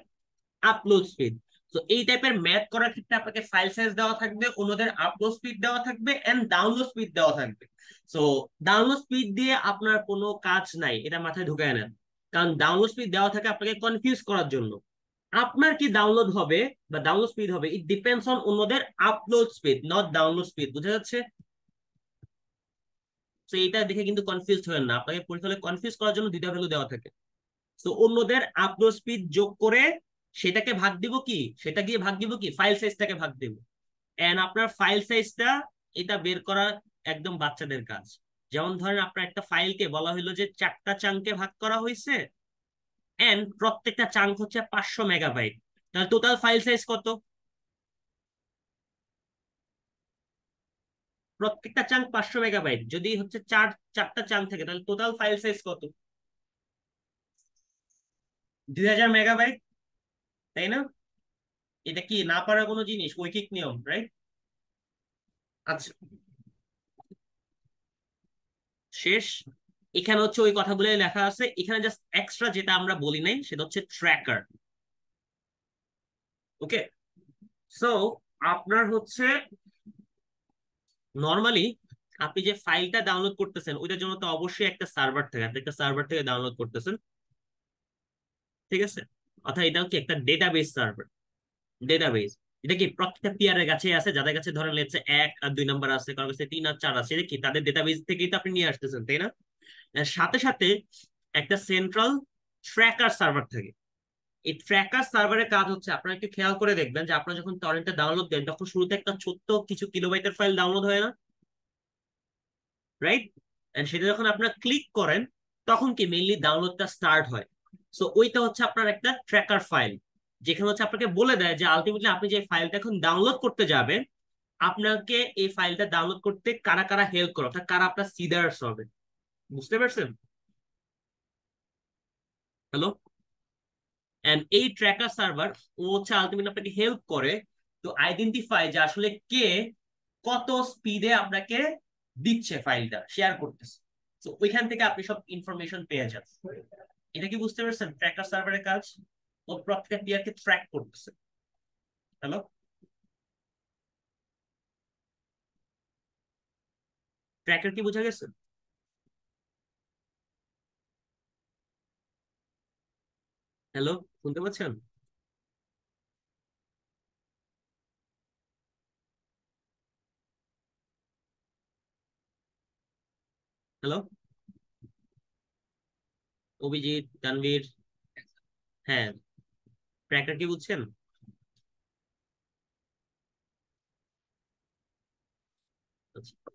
আপলোড স্পিড। তো এই টাইপের ম্যাথ করার ক্ষেত্রে আপনাকে ফাইল সাইজ দেওয়া থাকবে, অন্যদের আপলোড স্পিড দেওয়া থাকবে এন্ড ডাউনলোড স্পিড দেওয়া থাকবে। সো ডাউনলোড স্পিড দিয়ে আপনার কোনো কাজ নাই, এটা মাথায় ঢুকায় নেন। কারণ ডাউনলোড স্পিড দেওয়া থাকে আপনাকে কনফিউজ করার জন্য। আপনার কি ডাউনলোড হবে বা ডাউনলোড স্পিড হবে, ইট ডিপেন্ডস অন অন্যদের upload speed, not download speed. বুঝা যাচ্ছে? তো এটা দেখে কিন্তু কনফিউজ হবেন না, আপনাকে পরীক্ষা কনফিউজ করার জন্য দুইটা ভ্যালু দেওয়া থাকে। তো অন্যদের আপলোড স্পিড যোগ করে সেটাকে ভাগ দিব কি, সেটা গিয়ে ভাগ দিব কি ফাইল সাইজটাকে ভাগ দিব। এন্ড আপনার ফাইল সাইজটা এটা বের করা একদম বাচ্চাদের কাজ। যেমন ধরেন আপনার একটা ফাইলকে বলা হলো যে 4টা চাঙ্কে ভাগ করা হয়েছে, এন্ড প্রত্যেকটা চাঙ্ক হচ্ছে 500 মেগাবাইট। তাহলে টোটাল ফাইল সাইজ কত? প্রত্যেকটা চাঙ্ক 500 মেগাবাইট, যদি হচ্ছে 4টা চাঙ্ক থাকে তাহলে টোটাল ফাইল সাইজ কত? 2000 মেগাবাইট, তাই না? এটা কি না পারার কোনো জিনিস? ঐকিক নিয়ম, রাইট? আচ্ছা, শেষ। এখানে হচ্ছে ওই কথাগুলো লেখা আছে, এখানে জাস্ট এক্সট্রা যেটা আমরা বলি নাই সেটা হচ্ছে ট্র্যাকার। ওকে, সো আপনার হচ্ছে নর্মালি আপনি যে ফাইলটা ডাউনলোড করতেছেন ওইটার জন্য তো অবশ্যই একটা সার্ভার থাকে, আপনি একটা সার্ভার থেকে ডাউনলোড করতেছেন, ঠিক আছে? অর্থাৎ এটাও কি একটা ডেটাবেস সার্ভার, ডেটাবেস। এটা কি প্রত্যেকটা পিয়ারের কাছে আছে, যাদের কাছে ধরেন লেটস 1 আর 2 নাম্বার আছে, কারোর কাছে 3 আর 4 আছে, এটা কি তাদের ডেটাবেস থেকেই তো আপনি নিয়ে আসতেছেন, তাই না? এর সাথে সাথে একটা সেন্ট্রাল ট্র্যাকার সার্ভার থাকে। এই ট্র্যাকার সার্ভারের কাজ হচ্ছে, আপনারা একটু খেয়াল করে দেখবেন যে আপনারা যখন টরেন্টে ডাউনলোড দেন তখন শুরুতে একটা ছোট্ট কিছু কিলোবাইটের ফাইল ডাউনলোড হয় না, রাইট? এন্ড সেটা যখন আপনারা ক্লিক করেন তখন কি মেইনলি ডাউনলোডটা স্টার্ট হয়। সো ওইটা হচ্ছে আপনার একটা ট্র্যাকার ফাইল, যেখানে হচ্ছে আপনাকে বলে দেয় যে আলটিমেটলি আপনি যে ফাইলটা এখন ডাউনলোড করতে যাবেন, আপনাকে এই ফাইলটা ডাউনলোড করতে কারা কারা হেল্প করে, অর্থাৎ কারা আপনার সিডার্স হবে। বুঝতে পারছেন? হ্যালো? এন্ড এই ট্র্যাকার সার্ভার ও হচ্ছে আলটিমেটলি আপনাকে হেল্প করে তো আইডেন্টিফাই যে আসলে কে কত স্পিডে আপনাকে দিচ্ছে, ফাইলটা শেয়ার করতেছে। তো ওইখান থেকে আপনি সব ইনফরমেশন পেয়ে যান। এটা কি বুঝতে পারছেন ট্র্যাকার সার্ভারের কাজ? ও প্রত্যেকটা প্লেয়ারকে ট্র্যাক করতেছে। হ্যালো? ট্র্যাকার কি বোঝা গেছে? হ্যালো, শুনতে পাচ্ছেন? হ্যালো, অভিজিৎ, তানভীর? হ্যাঁ, ট্র্যাকার কি বুঝছেন?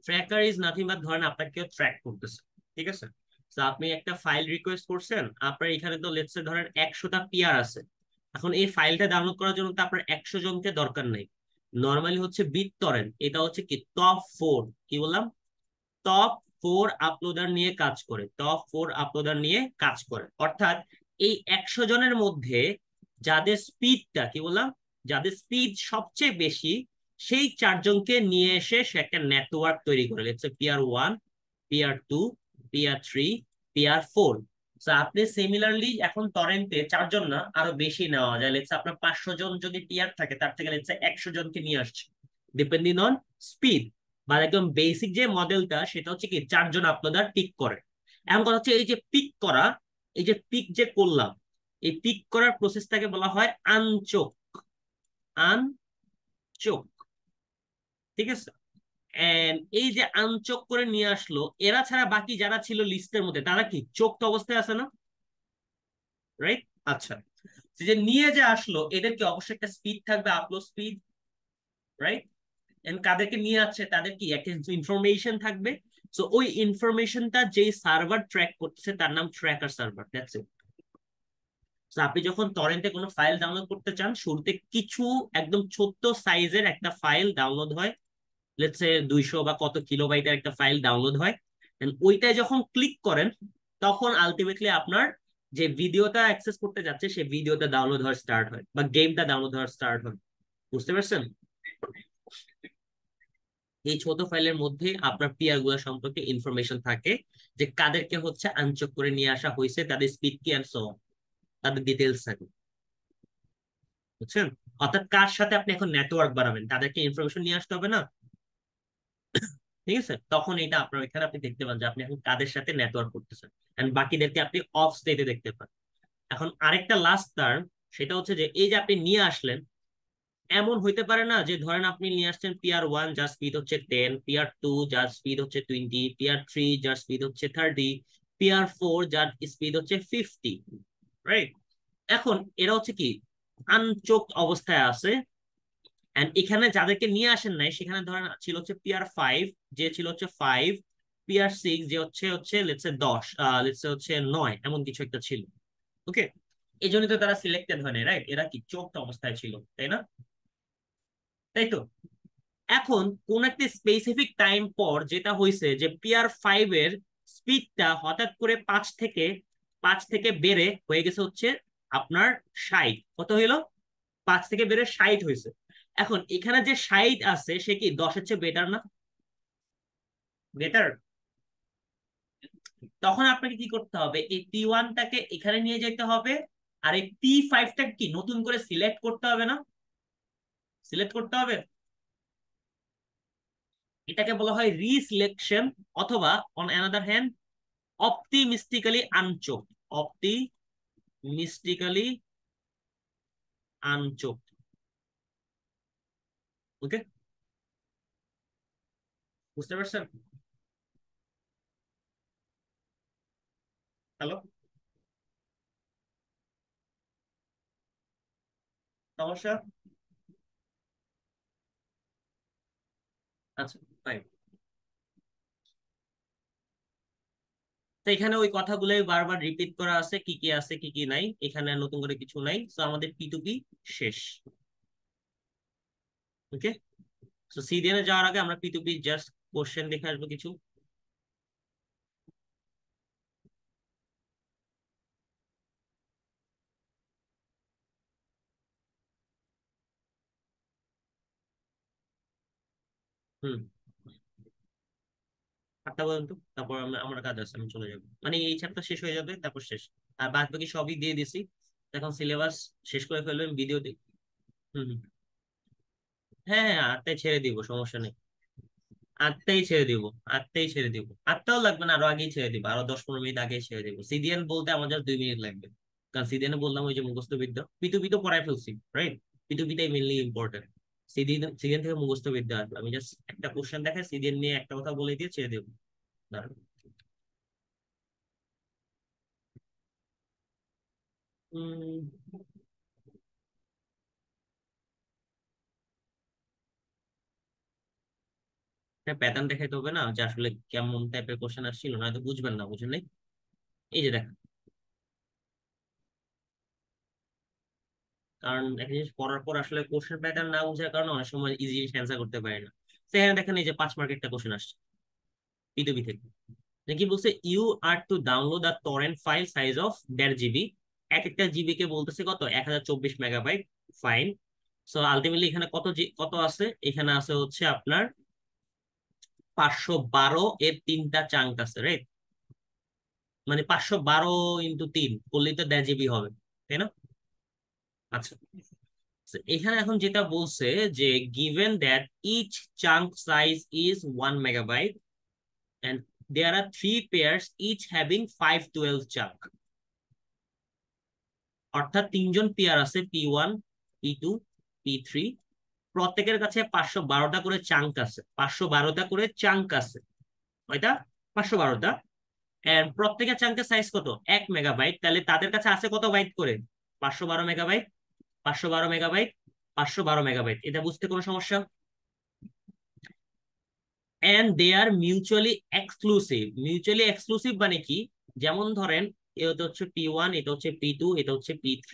ট্র্যাকার ইজ নাথিং বাট ধরেন আপনাকে কেউ ট্র্যাক করতেছে, ঠিক আছে? তো আপনি একটা ফাইল রিকোয়েস্ট করছেন, আপনার এখানে তো লেটস সে ধরেন 100টা পিয়ার আছে। এখন এই ফাইলটা ডাউনলোড করার জন্য তো আপনার 100 জনকে দরকার নেই। নর্মালি হচ্ছে বিট টরেন্ট, এটা হচ্ছে কি টপ 4, কি বললাম, টপ 4 আপলোডার নিয়ে কাজ করে, টপ 4 আপলোডার নিয়ে কাজ করে। অর্থাৎ এই 100 জনের মধ্যে যাদের স্পিডটা, কি বললাম, যাদের স্পিড সবচেয়ে বেশি, সেই 4 জনকে নিয়ে এসে সে একটা নেটওয়ার্ক তৈরি করে, let's say peer 1, peer 2, peer 3, peer 4। তো আপনি সিমিলারলি এখন টরেন্টে 4 জন না আরো বেশি নেওয়া যায়, লেটস আপনার 500 জন যদি পিয়ার থাকে তার থেকে লেটস 100 জনকে নিয়ে আসছে, ডিপেন্ডিং অন স্পিড। বা একদম বেসিক যে মডেলটা সেটা হচ্ছে কি 4 জন আপলোডার পিক করে। এখন কথা হচ্ছে এই যে পিক করা, এই যে পিক যে করলাম, এই পিক করার প্রসেসটাকে বলা হয় আনচোক, আনচোক, ঠিক আছে? এন্ড এই যে আনচোক করে নিয়ে আসলো, এরা ছাড়া বাকি যারা ছিল লিস্টের মধ্যে তারা কি চোখত অবস্থায় আছে না, রাইট? আচ্ছা, যে নিয়ে যে আসলো এদের কি অবশ্যই একটা স্পিড থাকবে, আপলোড স্পিড, রাইট? এন্ড কাদেরকে নিয়ে আসছে তাদের কি একটা ইনফরমেশন থাকবে। সো ওই ইনফরমেশনটা যে সার্ভার ট্র্যাক করতেছে তার নাম ট্র্যাকার সার্ভার, দ্যাটস ইট। তো আপনি যখন টরেন্টে কোনো ফাইল ডাউনলোড করতে চান, শুরুতে কিছু একদম ছোট্ট সাইজের একটা ফাইল ডাউনলোড হয়, লেটস সে 200 বা কত কিলোবাইটের একটা ফাইল ডাউনলোড হয়। And ওইটায় যখন ক্লিক করেন তখন আলটিমেটলি আপনার যে ভিডিওটা অ্যাক্সেস করতে যাচ্ছে সেই ভিডিওটা ডাউনলোড হওয়ার স্টার্ট হয় বা গেমটা ডাউনলোড হওয়ার স্টার্ট হয়। বুঝতে পারছেন? এই ছোট ফাইলের মধ্যে আপনার পিয়ার গুলা সম্পর্কে ইনফরমেশন থাকে, যে কাদেরকে হচ্ছে আনচক করে নিয়ে আসা হয়েছে, তাদের স্পিড কি, এন্ড সো অন, তাদের ডিটেলস থাকে। বুঝছেন? অর্থাৎ কার সাথে আপনি এখন নেটওয়ার্ক বানাবেন, তাদেরকে ইনফরমেশন নিয়ে আসতে হবে না? ঠিক আছে, তখন এটা আপনার এখানে আপনি দেখতে পান যে আপনি এখন কাদের সাথে নেটওয়ার্ক করতেছেন, এন্ড বাকিদেরকে আপনি অফ স্টেটে দেখতে পান। এখন আরেকটা লাস্ট টার্ম, সেটা হচ্ছে যে এই যে আপনি নিয়ে আসলেন, এমন হইতে পারে না যে ধরেন আপনি নিয়ে আসছেন PR1 যার স্পিড হচ্ছে 10, PR2 যার স্পিড হচ্ছে 20, PR3 যার স্পিড হচ্ছে 30, PR4 যার স্পিড হচ্ছে 50, রাইট? এখন এরা হচ্ছে কি আনচোক অবস্থায় আছে, এন্ড এখানে যাদেরকে নিয়ে আসেন নাই সেখানে ধরেন ছিল হচ্ছে PR5, যে ছিল হচ্ছে 5, PR6 যে হচ্ছে হচ্ছে লেটসে 10, লেটসে হচ্ছে 9, এমন কিছু একটা ছিল। ওকে, এই জন্যই তো তারা সিলেক্টেড হয় না, রাইট? এরা কি চোখটা অবস্থায় ছিল, তাই না? তাই তো। এখন কোন একটা স্পেসিফিক টাইম পর যেটা হয়েছে যে PR5 এর স্পিডটা হঠাৎ করে 5 থেকে বেড়ে হয়ে গেছে হচ্ছে আপনার 60, কত হইলো? 5 থেকে বেড়ে 60 হয়েছে। এখন এখানে যে 60 আছে সে কি 10-এর চেয়ে বেটার না? বেটার। তখন আপনাকে কি করতে হবে, এই P1টাকে এখানে নিয়ে যেতে হবে, আর এই P5টাকে কি নতুন করে সিলেক্ট করতে হবে না? সিলেক্ট করতে হবে। এটাকে বলা হয় রিসিলেকশন, অথবা অন অ্যানাদার হ্যান্ড অপটিমিস্টিক্যালি আনচোক। অপটিমিস্টিক্যালি আনচোক। ওকে, বুঝতে পারছেন? হ্যালো, সমস্যা? আচ্ছা, ফাইন। তো এখানে ওই কথাগুলোই বারবার রিপিট করা আছে, কি কি আছে কি কি নাই, এখানে আর নতুন করে কিছু নাই। তো আমাদের P2P শেষ। ওকে, তো সিডিএন এ যাওয়ার আগে আমরা P2P জাস্ট কোশ্চেন দেখে আসবো কিছু। হুম, 8টা পর্যন্ত, তারপর আমার কাজ আছে, আমি চলে যাবো, মানে এই চ্যাপ্টার শেষ হয়ে যাবে, তারপর শেষ। আর বাদ বাকি সবই দিয়ে দিছি, এখন সিলেবাস শেষ করে ফেলবেন, ভিডিও দিই। হুম হুম। হ্যাঁ হ্যাঁ, 8টায় ছেড়ে দিব, সমস্যা নেই। 8টায় ছেড়ে দিব, 8টায় ছেড়ে দিব, 8টাও লাগবে না, আরো আগেই ছেড়ে দিব, আরো 10-15 মিনিট আগে ছেড়ে দিব। সিডিএন বলতে আমার জাস্ট 2 মিনিট লাগবে, কারণ সিডিএন এ বললাম ওই যে মুখস্থ বিদ্যা, P2P তো পড়ায় ফেলছি, রাইট? P2P টাই মেনলি ইম্পর্টেন্ট। সিডিএন সিডিএন থেকে মুখস্থ বিদ্যা আসবে, আমি জাস্ট একটা কোশ্চেন দেখে সিডিএন নিয়ে একটা কথা বলে দিয়ে ছেড়ে দেবো। দাঁড়ান। উম, প্যাটার্ন দেখাইতে হবে না যে আসলে কেমন টাইপের কোশ্চেন আসছিল, না তো বুঝবেন না, বুঝেন নাই? এই যে দেখেন, কারণ একটা জিনিস পড়ার পর আসলে কোশ্চেন প্যাটার্ন না বুঝার কারণে অনেক সময় ইজি অ্যান্সার করতে পারে না। সেখানে দেখেন এই যে 5 মার্কের একটা কোশ্চেন আসছে P2P থেকে, কি বলছে, you are to download the torrent file size of 1.5 GB। এক একটা জিবি কে বলতেছে কত, 1024 মেগাবাইট। ফাইন। সো আলটিমেটলি এখানে কত আছে, এখানে আছে হচ্ছে আপনার 512 এর 3টা চাঙ্ক আছে, রাইট? মানে 512 × 3 করলেই তো 1.5 GB হবে, তাই না? আচ্ছা, so এখানে এখন যেটা বলছে যে given that each chunk size is 1 MB and there are 3 pairs each having 512 chunk, অর্থাৎ 3জন পেয়ার আছে, P1, P2, P3, প্রত্যেকের কাছে 512টা করে চাঙ্ক আছে, 512টা করে চাঙ্ক আছে, কয়টা? 512টা। এন্ড প্রত্যেকের চাঙ্কের সাইজ কত, 1 মেগাবাইট, তাহলে তাদের কাছে আছে কত বাইট করে? 512 মেগাবাইট, 512 মেগাবাইট, 512 মেগাবাইট। এটা বুঝতে কোনো সমস্যা? And they are mutually exclusive. Mutually exclusive মানে কি? যেমন ধরেন, এটা হচ্ছে P1, এটা হচ্ছে P2, এটা হচ্ছে P3।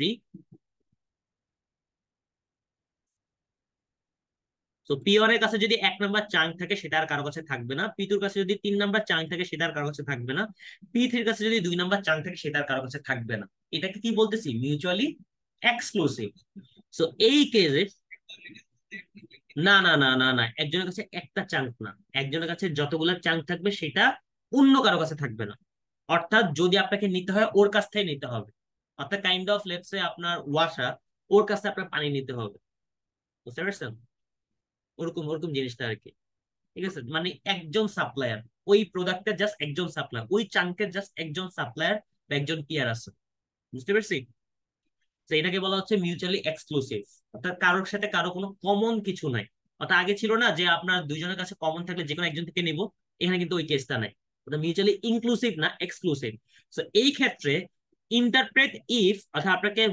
তো P1 এর কাছে যদি 1 নাম্বার চাঙ্ক থাকে সেটা আর কারো কাছে থাকবে না, P2 কাছে যদি 3 নাম্বার চাঙ্ক থাকে সেটা আর কারো কাছে থাকবে না, P3 কাছে যদি 2 নাম্বার চাঙ্ক থাকে সেটা আর কারো কাছে থাকবে না। এটাকে কি বলতেছি, মিউচুয়ালি এক্সক্লুসিভ। সো এই কেসে, না না না না না, একজনের কাছে একটা চাঙ্ক না, একজনের কাছে যতগুলা চাঙ্ক থাকবে সেটা অন্য কারো কাছে থাকবে না। অর্থাৎ যদি আপনাকে নিতে হয় ওর কাছ থেকে নিতে হবে। অর্থাৎ কাইন্ড অফ লেটস সে আপনার ওয়াসা, ওর কাছে আপনার পানি নিতে হবে। বুঝতে পারছেন? ওরকম ওরকম জিনিসটা আর কি। ঠিক আছে, মানে একজন সাপ্লায়ার, ওই প্রোডাক্টের জাস্ট একজন সাপ্লায়ার, ওই চাঙ্কের জাস্ট একজন সাপ্লায়ার বা একজন পিয়ার আছে। বুঝতে পারছি? তো এটাকে বলা হচ্ছে মিউচুয়ালি এক্সক্লুসিভ, অর্থাৎ কারোর সাথে কারো কোনো কমন কিছু নাই। অর্থাৎ আগে ছিল না যে আপনার দুইজনের কাছে কমন থাকলে যে কোনো একজন থেকে নিব, এখানে কিন্তু ওই কেসটা নাই। ওটা মিউচুয়ালি ইনক্লুসিভ না এক্সক্লুসিভ। তো এই ক্ষেত্রে ইন্টারপ্রেট ইফ, অর্থাৎ আপনাকে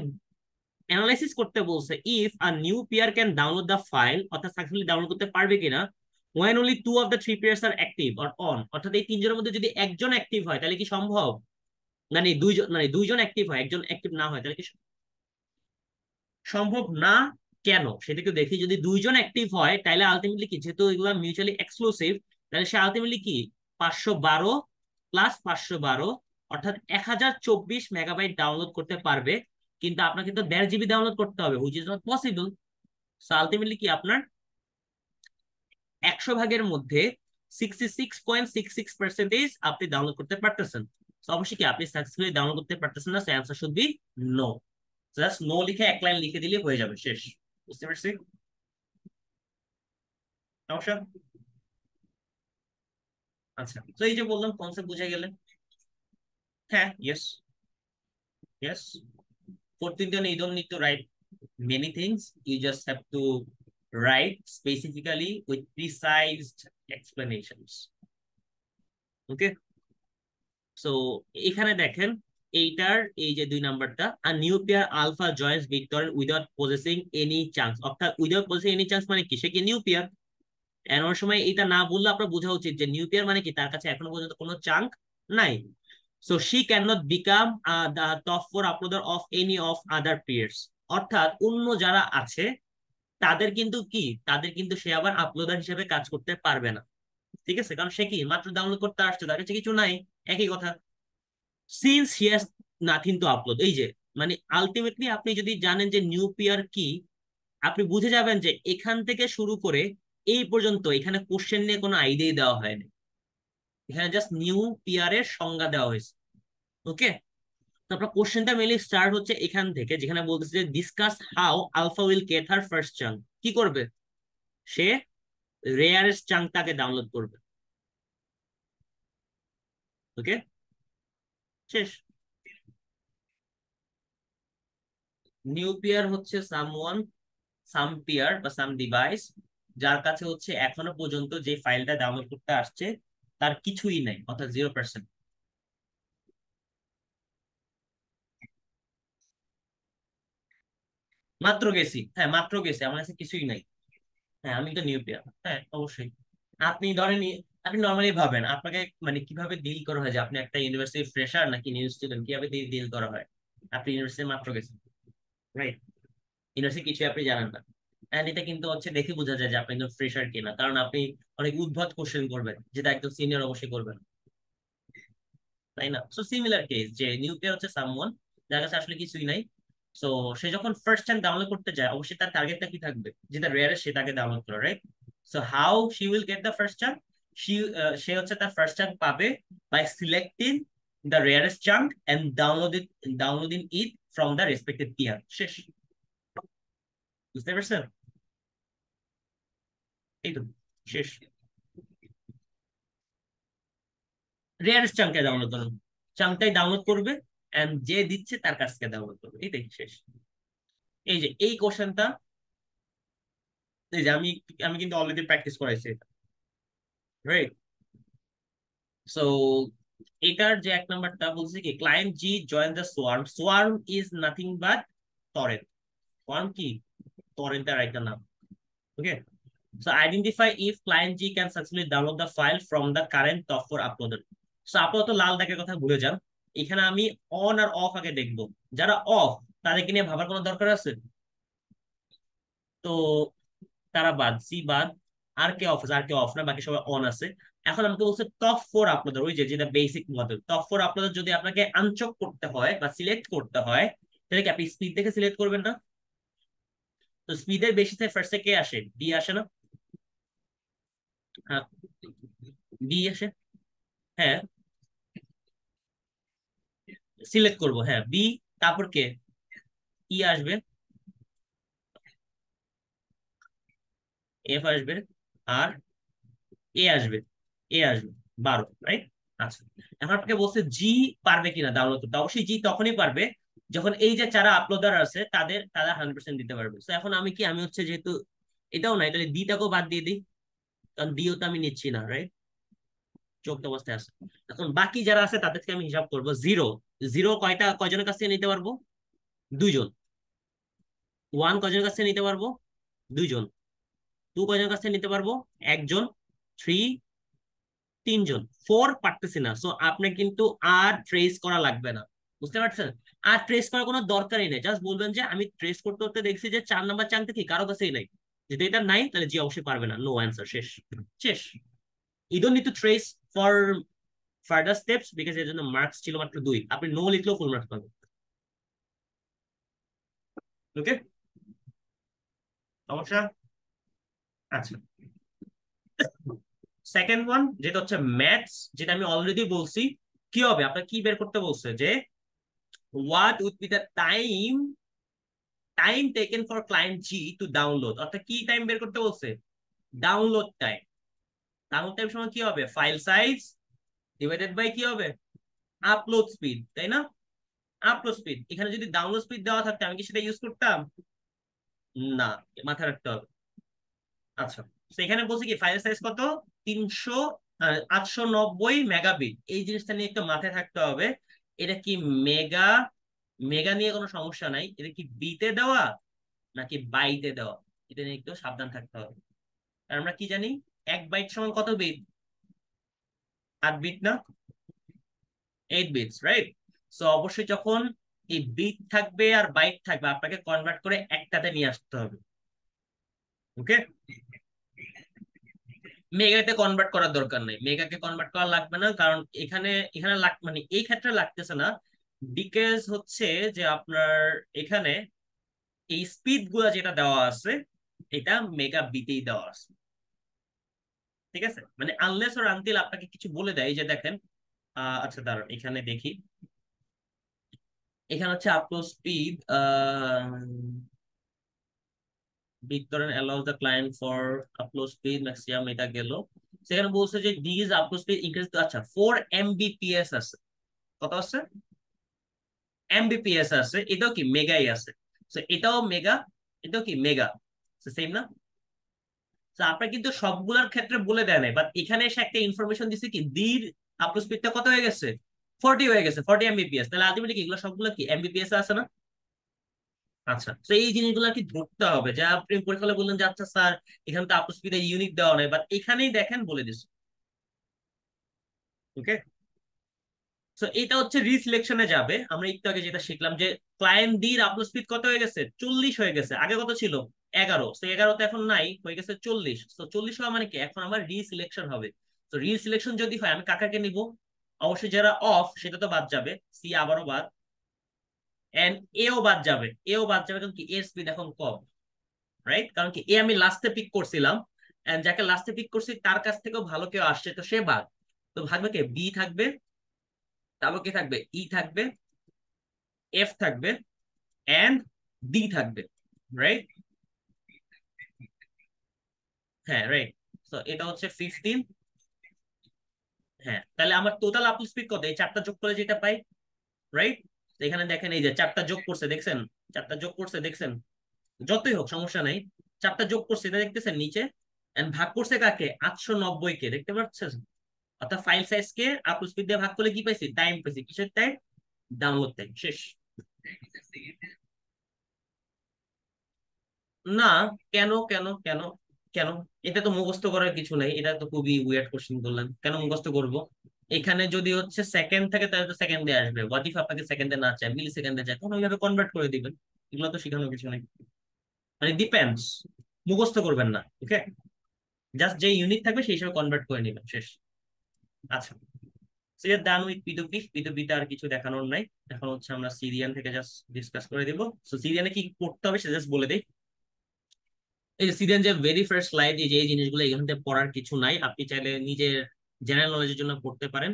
অ্যানালাইসিস করতে বলছে if a new pair can download the file, অর্থাৎ সাকসেসফুলি ডাউনলোড করতে পারবে কিনা, when only two of the three pairs are active or on, অর্থাৎ এই তিনজনের মধ্যে যদি একজন অ্যাক্টিভ হয় তাহলে কি সম্ভব, মানে দুইজন অ্যাক্টিভ হয় একজন অ্যাক্টিভ না হয় তাহলে কি সম্ভব না? কেন সেটাকে দেখি। যদি দুইজন অ্যাক্টিভ হয় তাহলে আলটিমেটলি কি, যেহেতু এগুলো মিউচুয়ালি এক্সক্লুসিভ, তাহলে সে আলটিমেটলি কি 512 প্লাস 512, অর্থাৎ 1024 মেগাবাইট ডাউনলোড করতে পারবে। কিন্তু আপনাকে তো 1.5 জিবি ডাউনলোড করতে হবে, which is not possible. So ultimately কি আপনার 100 ভাগের মধ্যে 66.66% আপনি ডাউনলোড করতে পারতেছেন। তো অবশ্যই কি আপনি সাকসেসফুলি ডাউনলোড করতে পারতেছেন না, so answer should be no. Just no লিখে এক লাইন লিখে দিলে হয়ে যাবে, শেষ। বুঝতে পারছি? সমস্যা? আচ্ছা, তো এই যে বললাম কনসেপ্ট বুঝে গেলে। হ্যাঁ, yes, yes. For Thinton, you don't need to write many things. You just have to write specifically with precise explanations. Okay, so এখানে দেখেন এইটার এই যে 2 নাম্বারটা, আর new peer alpha joins victor without possessing any chance, অর্থাৎ without possessing any chance মানে কি, সে কি নিউ পেয়ার। এমন সময় এটা না বললে আপনার বোঝা উচিত যে নিউ পেয়ার মানে কি তার কাছে এখনো পর্যন্ত কোনো চাঙ্ক নাই। So she can not become the top four uploader of any of other pairs, অর্থাৎ অন্য যারা আছে তাদের কিন্তু কি, তাদের কিন্তু সে আবার আপলোডার হিসেবে কাজ করতে পারবে না। ঠিক আছে, কারণ সে কি মাত্র ডাউনলোড করতে আসছে, তার কাছে কিছু নাই। একই কথা, since he has nothing to upload, এই যে মানে আলটিমেটলি আপনি যদি জানেন যে নিউ পেয়ার কি, আপনি বুঝে যাবেন যে এখান থেকে শুরু করে এই পর্যন্ত এখানে কোশ্চেন নিয়ে কোনো আইডিয়াই দেওয়া হয়নি। এখানে জাস্ট নিউ পেয়ার এর সংজ্ঞা দেওয়া হয়েছে। ওকে, তারপর কোশ্চেনটা মেনলি স্টার্ট হচ্ছে এখান থেকে, যেখানে বলতেছে যে discuss how alpha will get her first chunk. কি করবে সে? রেয়ারেস্ট চাঙ্কটাকে ডাউনলোড করবে। ওকে, শেষ। নিউ পেয়ার হচ্ছে সামওয়ান, সাম পেয়ার বা সাম ডিভাইস, যার কাছে হচ্ছে এখনো পর্যন্ত যে ফাইলটা ডাউনলোড করতে আসছে তার কিছুই নাই, অর্থাৎ 0%। মাত্র গেছি, হ্যাঁ মাত্র গেছি, আমার কাছে কিছুই নাই। হ্যাঁ আমি তো নিউ পেয়ার, হ্যাঁ অবশ্যই। আপনি ধরেন আপনি নর্মালি ভাবেন আপনাকে মানে কিভাবে ডিল করা হয়, যে আপনি একটা ইউনিভার্সিটি ফ্রেশার নাকি নিউ স্টুডেন্ট, কিভাবে ডিল করা হয়। আপনি ইউনিভার্সিটি মাত্র গেছেন, রাইট? ইউনিভার্সিটি কিছু আপনি জানেন না, এন্ড এটা কিন্তু হচ্ছে দেখে বোঝা যায় যে আপনি একজন ফ্রেশার কিনা, কারণ আপনি অনেক উদ্ভট কোশ্চেন করবেন, যেটা একদম সিনিয়র অবশ্যই করবেন, তাই না? সো সিমিলার কেস, যে নিউ পেয়ার হচ্ছে সামওয়ান যার কাছে আসলে কিছুই নাই। সো সে যখন ফার্স্ট টাইম ডাউনলোড করতে যায় অবশ্যই তার টার্গেটটা কি থাকবে, যেটা রেয়ার সে তাকে ডাউনলোড করে, right? So how she will get the first chunk, সে সে হচ্ছে তার ফার্স্ট চাঙ্ক পাবে by selecting the rarest chunk and downloading it from the respective peer, শেষ। বুঝতে পারছেন? এই তো, শেষ। রেয়ারেস্ট চাঙ্কে ডাউনলোড করুন, চাঙ্কটাই ডাউনলোড করবে এন্ড যে দিচ্ছে তার কাছ থেকে ডাউনলোড করবে, এটাই শেষ। এই যে এই কোশ্চেনটা, এই যে আমি আমি কিন্তু অলরেডি প্র্যাকটিস করাইছি এটা, রাইট? সো এটার যে 1 নাম্বারটা বলছে কি, client G join the swarm, swarm is nothing but torrent. Swarm কি? টরেন্টের একটা নাম। Okay, so identify if client G can successfully download the file from the current top four uploaded. So আপাতত লাল দাগের কথা ভুলে যান, এখানে আমি অন আর অফ আগে দেখবো। যারা অফ তাদেরকে নিয়ে ভাবার কোনো দরকার আছে? তো তারা বাদ, সি বাদ। আর কে অফ আছে? আর কে অফ না, বাকি সবাই অন আছে। এখন আমাকে বলছে টপ ফোর আপলোডার, ওই যে যেটা basic model, top four uploader যদি আপনাকে আনচক করতে হয় বা সিলেক্ট করতে হয় তাহলে কি আপনি স্পিড দেখে সিলেক্ট করবেন না? তো স্পিডের বেশিতে ফার্স্টে কে আসে? ডি আসে না? হ্যাঁ, ডি আসে। হ্যাঁ, সিলেক্ট করব, হ্যাঁ বি। তারপর কে? ই আসবে। এফ আসবে আর এ আসবে, এ আসবে 12, রাইট? আচ্ছা, এখন আপনাকে বলছে জি পারবে কিনা ডাউনলোড করতে। অবশ্যই জি তখনই পারবে যখন এই যে যারা আপলোডার আছে তাদের তারা 100% দিতে পারবে। তো এখন আমি কি, আমি হচ্ছে যেহেতু এটাও নাই, তাহলে ডিটাকেও বাদ দিয়ে দিই, কারণ ডিও তো আমি নিচ্ছি না, রাইট? চোখত অবস্থায় আছে। এখন বাকি যারা আছে তাদেরকে আমি হিসাব করবো। জিরো, জিরো কয়জনের কাছ থেকে নিতে পারবো? দুইজন। ওয়ান কয়জনের কাছ থেকে নিতে পারবো? দুইজন। টু কয়জনের কাছ থেকে নিতে পারবো? একজন। থ্রি, তিনজন। ফোর পারতেছি না, সো আপনি কিন্তু আর ট্রেস করা লাগবে না, বুঝতে পারছেন? আর ট্রেস করার কোনো দরকারই নেই, জাস্ট বলবেন যে আমি ট্রেস করতে করতে দেখছি যে 4 নাম্বার চাংতে কি কারো কাছেই নাই। যদি এটা নাই তাহলে জি অবশ্যই পারবে না, নো অ্যান্সার, শেষ। শেষ। You don't need to trace for further steps because এর জন্য মার্কস ছিল মাত্র 2, আপনি নো লিখলেও ফুল মার্কস পাবেন। ওকে, সমস্যা? আচ্ছা, সেকেন্ড ওয়ান যেটা হচ্ছে ম্যাথস, যেটা আমি অলরেডি বলছি। কি হবে, আপনার কি বের করতে বলছে যে what would be the time taken for client G to download, অর্থাৎ কি টাইম বের করতে বলছে? Download time. ডাউনলোড টাইম সময় কি হবে? ফাইল সাইজ ডিভাইডেড বাই কি হবে? আপলোড স্পিড, তাই না? আপলোড স্পিড, এখানে যদি ডাউনলোড স্পিড দেওয়া থাকতো আমি কি সেটা ইউজ করতাম? না, মাথায় রাখতে হবে। আচ্ছা, তো এখানে বলছি কি ফাইল সাইজ কত? 300 890 মেগাবিট, এই জিনিসটা নিয়ে একটু মাথায় থাকতে হবে। এটা কি মেগা, মেগা নিয়ে কোনো সমস্যা নাই, এটা কি বিতে দেওয়া নাকি বাইটে দেওয়া, এটা নিয়ে একটু সাবধান থাকতে হবে। আর আমরা কি জানি, 1 বাইট সমান কত বিট? 8 বিট না? 8 বিটস, রাইট? সো অবশ্যই যখন এই বিট থাকবে আর বাইট থাকবে আপনাকে কনভার্ট করে একটাতে নিয়ে আসতে হবে। ওকে, মেগাতে কনভার্ট করার দরকার নেই, মেগাকে কনভার্ট করা লাগবে না, কারণ এখানে এখানে মানে এই ক্ষেত্রে লাগতেছে না। বিকজ হচ্ছে যে আপনার এখানে এই স্পিড গুলা যেটা দেওয়া আছে এটা মেগা বিটেই দেওয়া আছে। ঠিক আছে, মানে আনলেস ওর আনটিল আপনাকে কিছু বলে দেয়, এই যে দেখেন, আচ্ছা দাঁড়ান এখানে দেখি। এখানে হচ্ছে upload speed, BitTorrent allows the client for upload speed maximum, এটা গেল। সেখানে বলছে যে দিস আপলোড স্পিড ইনক্রিজ, আচ্ছা 4 Mbps আছে। কত আছে? Mbps আছে, এটাও কি মেগাই আছে। তো এটাও মেগা, এটাও কি মেগা, সেম না? তো আপনার কিন্তু সবগুলোর ক্ষেত্রে বলে দেয় নাই, বাট এখানে এসে একটা ইনফরমেশন দিছে কি দির আপলোড স্পিডটা কত হয়ে গেছে? 40 হয়ে গেছে, 40 Mbps। তাহলে আলটিমেটলি কি এগুলো সবগুলো কি Mbps আছে না? আচ্ছা, তো এই জিনিসগুলো কি ধরতে হবে, যা আপনি পরীক্ষা হলে বললেন যে আচ্ছা স্যার এখানে তো আপলোড স্পিডে ইউনিট দেওয়া নাই, বাট এখানেই দেখেন বলে দিচ্ছে। ওকে, তো এটা হচ্ছে রিসিলেকশনে যাবে। আমরা একটু আগে যেটা শিখলাম যে ক্লায়েন্ট ডির আপলোড স্পিড কত হয়ে গেছে? 40 হয়ে গেছে, আগে কত ছিল? 11, তো 11 তো এখন নাই, হয়ে গেছে 40। তো 40 হওয়া মানে কি এখন আমার রিসিলেকশন হবে। তো রিসিলেকশন যদি হয় আমি কাকাকে নিব? অবশ্যই যারা অফ সেটা তো বাদ যাবে, সি আবারও বাদ, এন্ড এও বাদ যাবে, এও বাদ যাবে, কারণ কি এর স্পিড এখন কম, রাইট? কারণ কি এ আমি লাস্টে পিক করছিলাম, এন্ড যাকে লাস্টে পিক করছি তার কাছ থেকেও ভালো কেউ আসছে, তো সে বাদ। তো ভাগবে কে? বি থাকবে, তারপর কি থাকবে? ই থাকবে, এফ থাকবে, এন্ড ডি থাকবে, রাইট? হ্যাঁ, রাইট। তো এটা হচ্ছে 15। হ্যাঁ, তাহলে আমার টোটাল আপলোড স্পিড কত এই চারটা যোগ করে যেটা পাই, রাইট? এখানে দেখেন এই যে চারটা যোগ করছে, দেখছেন? চারটা যোগ করছে, দেখছেন? যতই হোক সমস্যা নাই, চারটা যোগ করছে এটা দেখতেছেন নিচে, এন্ড ভাগ করছে কাকে? 890 কে, দেখতে পাচ্ছেন? অর্থাৎ ফাইল সাইজ কে আপলোড স্পিড দিয়ে ভাগ করলে কি পাইছি? টাইম পাইছি। কিসের টাইম? ডাউনলোড টাইম, শেষ। না, কেন কেন কেন কেন? এটা তো মুখস্থ করার কিছু নাই, এটা তো খুবই উইয়ার্ড কোশ্চেন বললেন, কেন মুখস্থ করব? এখানে যদি হচ্ছে সেকেন্ডে থাকে তাহলে তো সেকেন্ডে আসবে, হোয়াট ইফ আপনাকে সেকেন্ডে না চায়, মিলি সেকেন্ডে চায়, তখন ওইভাবে কনভার্ট করে দিবেন। এগুলো তো শেখানোর কিছু নেই, মানে ডিপেন্ডস। মুখস্থ করবেন না, ওকে? জাস্ট যে ইউনিট থাকবে সেই হিসাবে কনভার্ট করে নেবেন, শেষ। আচ্ছা, সো ইউ ডান উইথ পিটুপি। পিটুপিতে আর কিছু দেখানোর নাই। এখন হচ্ছে আমরা সিরিয়ান থেকে জাস্ট ডিসকাস করে দিব। সো সিরিয়ানে কি করতে হবে সেটা জাস্ট বলে দেই। এই যে সিরিয়ান যে ভেরি ফার্স্ট স্লাইড, এই যে এই জিনিসগুলো এখান থেকে পড়ার কিছু নাই, আপনি চাইলে নিজের জেনারেল নলেজের জন্য পড়তে পারেন।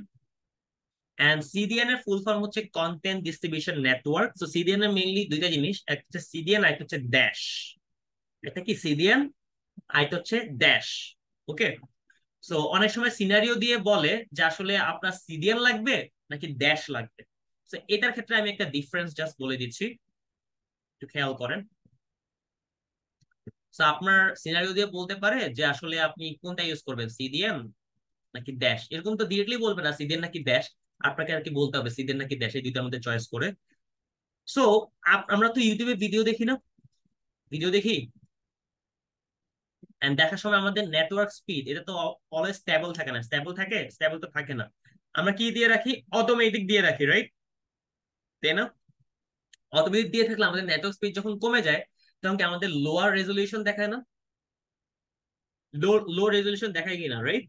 এন্ড সিডিএন এর ফুল ফর্ম হচ্ছে কন্টেন্ট ডিস্ট্রিবিউশন নেটওয়ার্ক। তো সিডিএন এর মেইনলি দুইটা জিনিস, একটা হচ্ছে সিডিএন আর একটা হচ্ছে ড্যাশ। এটা কি সিডিএন, আরেকটা হচ্ছে ড্যাশ। ওকে, সো অনেক সময় সিনারিও দিয়ে বলে যে আসলে আপনার সিডিএন লাগবে নাকি ড্যাশ লাগবে। তো এটার ক্ষেত্রে আমি একটা ডিফারেন্স জাস্ট বলে দিচ্ছি, একটু খেয়াল করেন। তো আপনার সিনারিও দিয়ে বলতে পারে যে আসলে আপনি কোনটা ইউজ করবেন, সিডিএন নাকি ড্যাশ, এরকম তো ডিরেক্টলি বলবে না সিডিএন নাকি ড্যাশ। আপনাকে আর কি বলতে হবে সিডিএন নাকি ড্যাশ, এই দুইটার মধ্যে চয়েস করে। সো আমরা তো ইউটিউবে ভিডিও দেখি না, ভিডিও দেখি, এন্ড দেখার সময় আমাদের নেটওয়ার্ক স্পিড এটা তো অলওয়েজ স্টেবল থাকে না, স্টেবল থাকে, স্টেবল তো থাকে না। আমরা কি দিয়ে রাখি, অটোমেটিক দিয়ে রাখি, রাইট? তাই না? অটোমেটিক দিয়ে থাকলে আমাদের নেটওয়ার্ক স্পিড যখন কমে যায় তখন কি আমাদের লোয়ার রেজলিউশন দেখায় না, লো লো রেজলিউশন দেখায় কিনা, রাইট?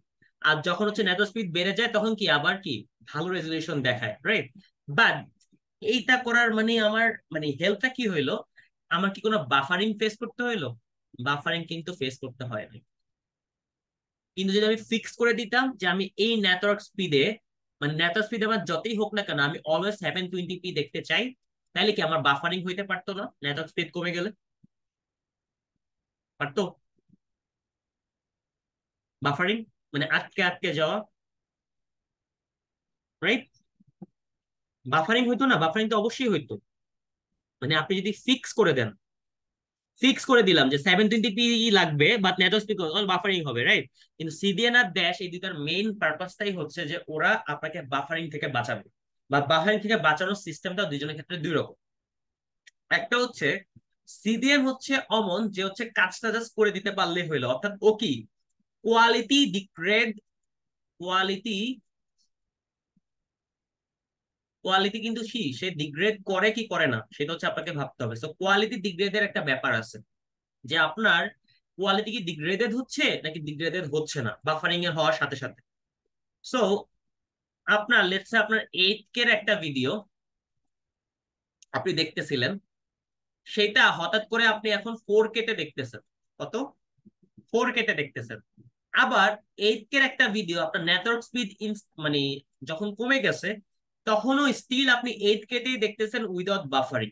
আর যখন হচ্ছে নেটওয়ার্ক স্পিড বেড়ে যায় তখন কি আবার কি ভালো রেজলিউশন দেখায়, রাইট? বাট এইটা করার মানে আমার মানে হেল্পটা কি হইলো, আমার কি কোনো বাফারিং ফেস করতে হইলো? বাফারিং কিন্তু ফেস করতে হয় না। কিন্তু যদি আমি ফিক্স করে দিতাম যে আমি এই নেটওয়ার্ক স্পিডে, মানে নেটওয়ার্ক স্পিড আমার যতই হোক না কেন আমি অলওয়েজ 720p দেখতে চাই, তাহলে কি আমার বাফারিং হইতে পারতো না নেটওয়ার্ক স্পিড কমে গেলে? পারতো? বাফারিং মানে আটকে আটকে যাওয়া, রাইট? বাফারিং হইতো না, বাফারিং তো অবশ্যই হইতো। মানে আপনি যদি ফিক্স করে দেন, ফিক্স করে দিলাম যে 720p লাগবে বাট নেটওয়ার্ক স্পিড বাফারিং হবে, রাইট? কিন্তু সিডিএন আর ড্যাশ এই দুটার মেইন পারপাসটাই হচ্ছে যে ওরা আপনাকে বাফারিং থেকে বাঁচাবে, বা বাফারিং থেকে বাঁচানোর সিস্টেমটা দুইজনের ক্ষেত্রে দুই রকম। একটা হচ্ছে সিডিএম হচ্ছে অমন যে হচ্ছে কাজটা জাস্ট করে দিতে পারলে হইলো, অর্থাৎ ও কি কোয়ালিটি ডিগ্রেড, কোয়ালিটি কোয়ালিটি কিন্তু সে ডিগ্রেড করে কি করে না সেটা হচ্ছে আপনাকে ভাবতে হবে। সো কোয়ালিটি ডিগ্রেডের একটা ব্যাপার আছে, যে আপনার কোয়ালিটি কি ডিগ্রেডেড হচ্ছে নাকি ডিগ্রেডেড হচ্ছে না বাফারিং এর হওয়ার সাথে সাথে। সো আপনার লেটস সে আপনার 8K এর একটা ভিডিও আপনি দেখতেছিলেন, সেটা হঠাৎ করে আপনি এখন 4K তে দেখতেছেন। কত? 4K তে দেখতেছেন। আবার 8K এর একটা ভিডিও আপনার নেটওয়ার্ক স্পিড মানে যখন কমে গেছে তখনও স্টিল আপনি 8K তেই দেখতেছেন উইদাউট বাফারিং।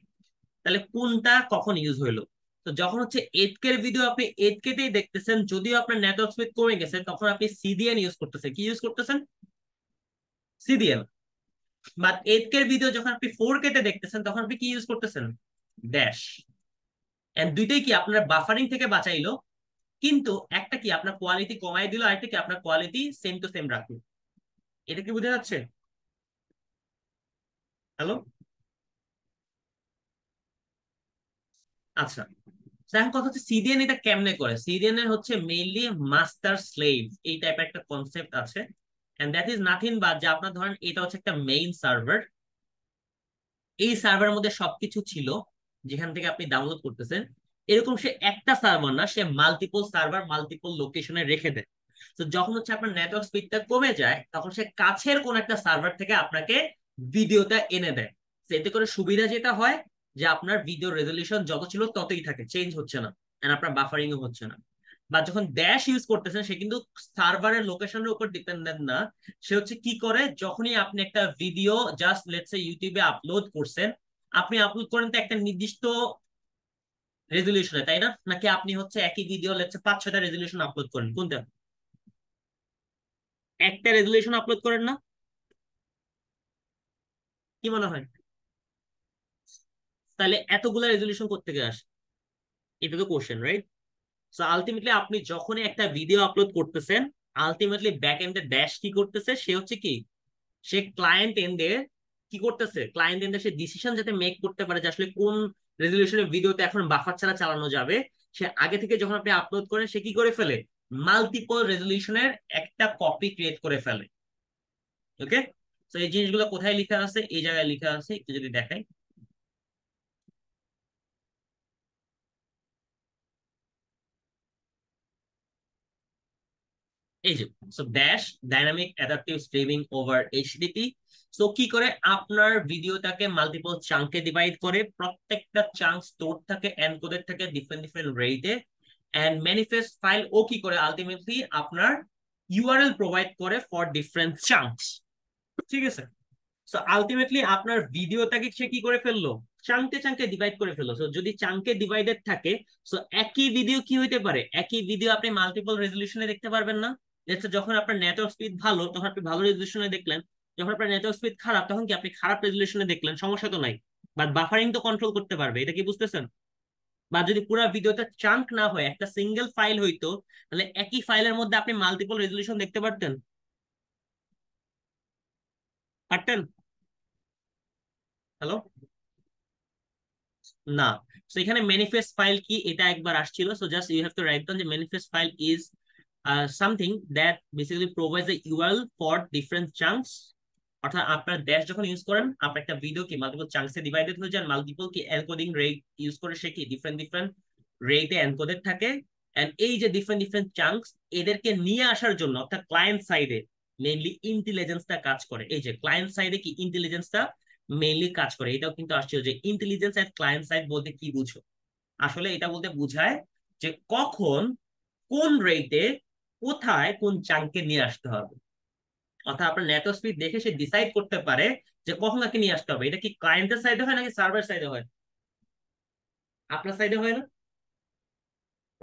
তাহলে কোনটা কখন ইউজ হইলো? তো যখন হচ্ছে 8K এর ভিডিও আপনি 8K তেই দেখতেছেন, যদিও আপনার নেটওয়ার্ক স্পিড কমে গেছে, তখন আপনি সিডিএন ইউজ করতেছেন। কি ইউজ করতেছেন? সিডিএন। বাট 8K এর ভিডিও যখন আপনি 4K তে দেখতেছেন তখন আপনি কি ইউজ করতেছেন? ড্যাশ। এন্ড দুইটাই কি আপনার বাফারিং থেকে বাঁচাইলো, কিন্তু একটা কি আপনার কোয়ালিটি কমাই দিল, আরেকটা কি আপনার কোয়ালিটি সেম টু সেম রাখলো। এটা কি বোঝা যাচ্ছে? হ্যালো? আচ্ছা, তো এখন কথা হচ্ছে সিডিএন এটা কেমনে করে। সিডিএন এর হচ্ছে মেইনলি মাস্টার স্লেভ এই টাইপের একটা কনসেপ্ট আছে, and that is nothing but যে আপনার ধরেন এটা হচ্ছে একটা মেইন সার্ভার, এই সার্ভারের মধ্যে সবকিছু ছিল যেখান থেকে আপনি ডাউনলোড করতেছেন। এরকম সে একটা সার্ভার না, সে মাল্টিপল সার্ভার মাল্টিপল লোকেশনে রেখে দেয়। তো যখন হচ্ছে আপনার নেটওয়ার্ক স্পিডটা কমে যায় তখন সে কাছের কোন একটা সার্ভার থেকে আপনাকে ভিডিওটা এনে দেয়। তো এতে করে সুবিধা যেটা হয় যে আপনার ভিডিও রেজলিউশন যত ছিল ততই থাকে, চেঞ্জ হচ্ছে না, এন্ড আপনার বাফারিংও হচ্ছে না। বা যখন ড্যাশ ইউজ করতেছেন সে কিন্তু সার্ভারের লোকেশনের উপর ডিপেন্ডেন্ট না। সে হচ্ছে কি করে, যখনই আপনি একটা ভিডিও জাস্ট লেটস সে ইউটিউবে আপলোড করছেন, আপনি আপলোড করেন তো একটা নির্দিষ্ট রেজলিউশনে, তাই না? নাকি আপনি হচ্ছে একই ভিডিও লেটস সে 5-6টা রেজলিউশন আপলোড করেন, কোনটা? একটা রেজলিউশন আপলোড করেন না? কি মনে হয়? তাহলে এতগুলা রেজলিউশন কোত্থেকে আসে? এটা তো কোশ্চেন, রাইট? সো আলটিমেটলি আপনি যখনই একটা ভিডিও আপলোড করতেছেন, আলটিমেটলি ব্যাক এন্ডে ড্যাশ কি করতেছে, সে হচ্ছে কি সে ক্লায়েন্ট এন্ডে কি করতেছে, ক্লায়েন্ট এন্ডে সে ডিসিশন যাতে মেক করতে পারে যে আসলে কোন রেজলিউশনের ভিডিওতে এখন বাফার ছাড়া চালানো যাবে, সে আগে থেকে যখন আপনি আপলোড করেন সে কি করে ফেলে, মাল্টিপল রেজলিউশনের একটা কপি ক্রিয়েট করে ফেলে। ওকে, তো এই জিনিসগুলো কোথায় লেখা আছে, এই জায়গায় লেখা আছে, একটু যদি দেখাই। এই যে, so dash dynamic adaptive streaming over HTTP. So কি করে আপনার ভিডিওটাকে মাল্টিপল চাঙ্কে ডিভাইড করে, প্রত্যেকটা চাঙ্ক স্টোর থাকে এনকোডেড থাকে ডিফারেন্ট ডিফারেন্ট রেটে, এন্ড ম্যানিফেস্ট ফাইল ও কি করে আলটিমেটলি আপনার ইউআরএল প্রোভাইড করে ফর ডিফারেন্ট চাঙ্কস। ঠিক আছে? সো আলটিমেটলি আপনার ভিডিওটাকে সে কি করে ফেললো, চাঙ্কে চাঙ্কে ডিভাইড করে ফেললো। সো যদি চাঙ্কে ডিভাইডেড থাকে, সো একই ভিডিও কি হইতে পারে, একই ভিডিও আপনি মাল্টিপল রেজলিউশনে দেখতে পারবেন না। যখন আপনার নেটওয়ার্ক স্পিড ভালো তখন আপনি ভালো রেজলিউশনে দেখলেন, যখন আপনার নেটওয়ার্ক স্পিড খারাপ তখন কি আপনি খারাপ রেজলিউশনে দেখলেন, সমস্যা তো নাই। বাট বাফারিং তো কন্ট্রোল করতে পারবে, এটা কি বুঝতেছেন? বা যদি পুরো ভিডিওটা চাঙ্ক না হয় একটা সিঙ্গেল ফাইল হইতো, তাহলে একই ফাইলের মধ্যে আপনি মাল্টিপল রেজলিউশন দেখতে পারতেন? পারতেন? হ্যালো? না। তো এখানে ম্যানিফেস্ট ফাইল কি এটা একবার আসছিল, so just you have to write down যে manifest file is something that basically provides a URL for different chunks। অর্থাৎ আপনার ড্যাশ যখন ইউজ করেন আপনার একটা ভিডিও কি মাল্টিপল চাঙ্কসে ডিভাইডেড হয়ে যায়, মাল্টিপল কি এনকোডিং রেট ইউজ করে সে কি ডিফারেন্ট ডিফারেন্ট রেটে এনকোডেড থাকে। এন্ড এই যে ডিফারেন্ট ডিফারেন্ট চাঙ্কস এদেরকে নিয়ে আসার জন্য অর্থাৎ ক্লায়েন্ট সাইডে মেইনলি ইন্টেলিজেন্সটা কাজ করে। এই যে ক্লায়েন্ট সাইডে কি ইন্টেলিজেন্সটা মেইনলি কাজ করে, এটাও কিন্তু আসছে যে ইন্টেলিজেন্স এট ক্লায়েন্ট সাইড বলতে কি বুঝো। আসলে এটা বলতে বোঝায় যে কখন কোন রেটে কোথায় কোন চাঙ্কে নিয়ে আসতে হবে। অর্থাৎ আপনার নেটওয়ার্ক স্পিড দেখে সে ডিসাইড করতে পারে যে কখন তাকে নিয়ে আসতে হবে। এটা কি ক্লায়েন্টের সাইডে হয় নাকি সার্ভার সাইডে হয়? আপনার সাইডে হয় না,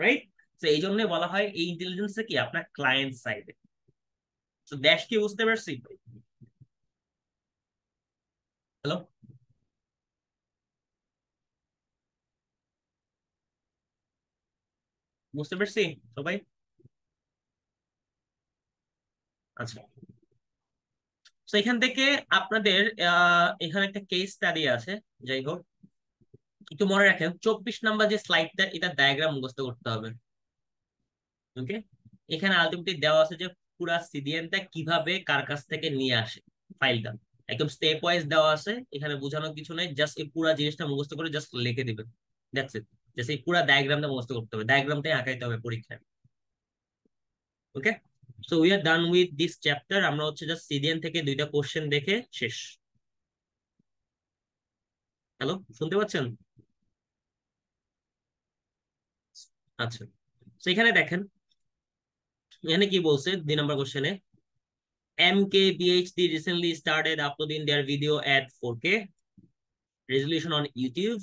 রাইট? তো এই জন্য বলা হয় এই ইন্টেলিজেন্সটা কি আপনার ক্লায়েন্ট সাইডে। তো ড্যাশ কি বুঝতে পারছি? হ্যালো? বুঝতে পারছি সবাই? আচ্ছা, তো এখান থেকে আপনাদের এখানে একটা কেস স্টাডি আছে। যাই হোক, একটু মনে রাখেন 24 নাম্বার যে স্লাইডটা এটা ডায়াগ্রাম মুখস্থ করতে হবে। ওকে, এখানে আলটিমেটলি দেওয়া আছে যে পুরা সিডিএনটা কিভাবে কার কাছ থেকে নিয়ে আসে ফাইলটা, একদম স্টেপ ওয়াইজ দেওয়া আছে। এখানে বোঝানোর কিছু নেই, জাস্ট এই পুরা জিনিসটা মুখস্থ করে জাস্ট লিখে দিবেন, দ্যাটস ইট। জাস্ট এই পুরা ডায়াগ্রামটা মুখস্থ করতে হবে, ডায়াগ্রামটাই আঁকাইতে হবে পরীক্ষায়। Okay, so we are done with this chapter. আমরা হচ্ছে জাস্ট সিডিএন থেকে দুইটা কোশ্চেন দেখে শেষ। হ্যালো, শুনতে পাচ্ছেন? আচ্ছা, তো এখানে দেখেন, এখানে কি বলছে 2 নম্বর কোশ্চেনে, MKBHD recently started uploading their video at 4K resolution on YouTube.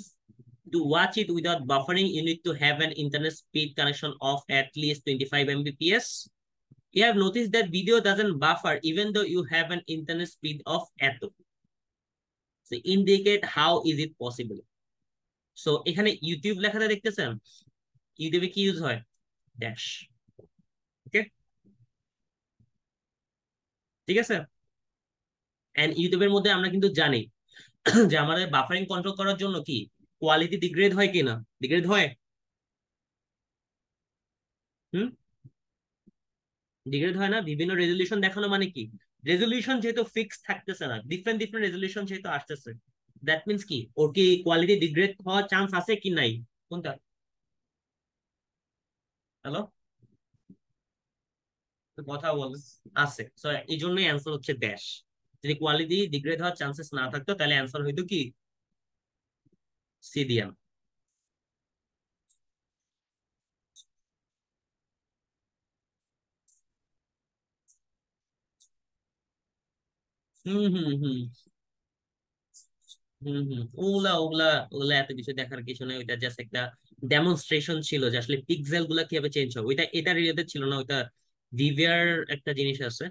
To watch it without buffering, you need to have an internet speed connection of at least 25 Mbps. You have noticed that video doesn't buffer even though you have an internet speed of at. So indicate how is it possible. So এখানে YouTube লেখাটা দেখতেছেন, ইউটিউবে কি use হয়, dash. ওকে, ঠিক আছে। And ইউটিউবের মধ্যে আমরা কিন্তু জানি যে আমাদের বাফারিং কন্ট্রোল করার জন্য কি কোয়ালিটি ডিগ্রেড হয় কিনা, ডিগ্রেড হয়। হুম, ডিগ্রেড হয় না। বিভিন্ন রেজলিউশন দেখানো মানে কি, রেজলিউশন যেহেতু ফিক্স থাকতেছে না, ডিফারেন্ট ডিফারেন্ট রেজলিউশন যেহেতু আসতেছে, দ্যাট মিন্স কি ওর কি কোয়ালিটি ডিগ্রেড হওয়ার চান্স আছে কি নাই? কোনটা? হ্যালো, কথা বল। আছে, সো এই জন্যই অ্যান্সার হচ্ছে ড্যাশ। যদি কোয়ালিটি ডিগ্রেড হওয়ার চান্সেস না থাকতো তাহলে অ্যান্সার হইতো কি সিডিএম। হুম হুম হুম হম হম, ওগুলা ওগুলা ওগুলা এত কিছু দেখার কিছু নেই, ওইটা জাস্ট একটা ডেমনস্ট্রেশন ছিল যে আসলে পিক্সেল গুলা কিভাবে চেঞ্জ হবে। ওইটা এটা রিলেটেড ছিল না, ওইটা ভিভিআর একটা জিনিস আছে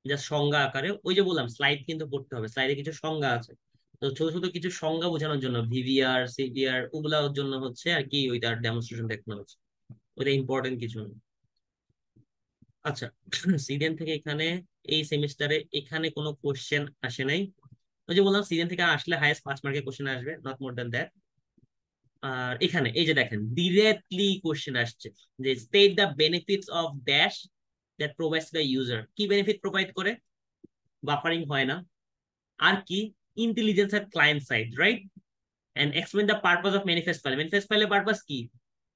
যা সংজ্ঞা আকারে, ওই যে বললাম স্লাইড কিন্তু পড়তে হবে, স্লাইডে কিছু সংজ্ঞা আছে। তো ছোট ছোট কিছু সংজ্ঞা বোঝানোর জন্য ভিভিআর সিভিআর ওগুলার জন্য হচ্ছে আর কি ওইটার ডেমনস্ট্রেশন দেখানো হচ্ছে, ওইটা ইম্পর্টেন্ট কিছু না। আচ্ছা, সিডিএন থেকে এখানে এই সেমিস্টারে এখানে কোনো কোশ্চেন আসে নাই। ওই যে বললাম সিজন থেকে আসলে হাইয়েস্ট 5 মার্কের কোশ্চেন আসবে, নট মোর দ্যান দ্যাট। আর এখানে এই যে দেখেন ডিরেক্টলি কোশ্চেন আসছে যে state the benefits of dash that provides the user. কি বেনিফিট প্রোভাইড করে? বাফারিং হয় না, আর কি intelligence at client side, right? And explain the purpose of manifest file. Manifest ফাইলের পারপাস কি?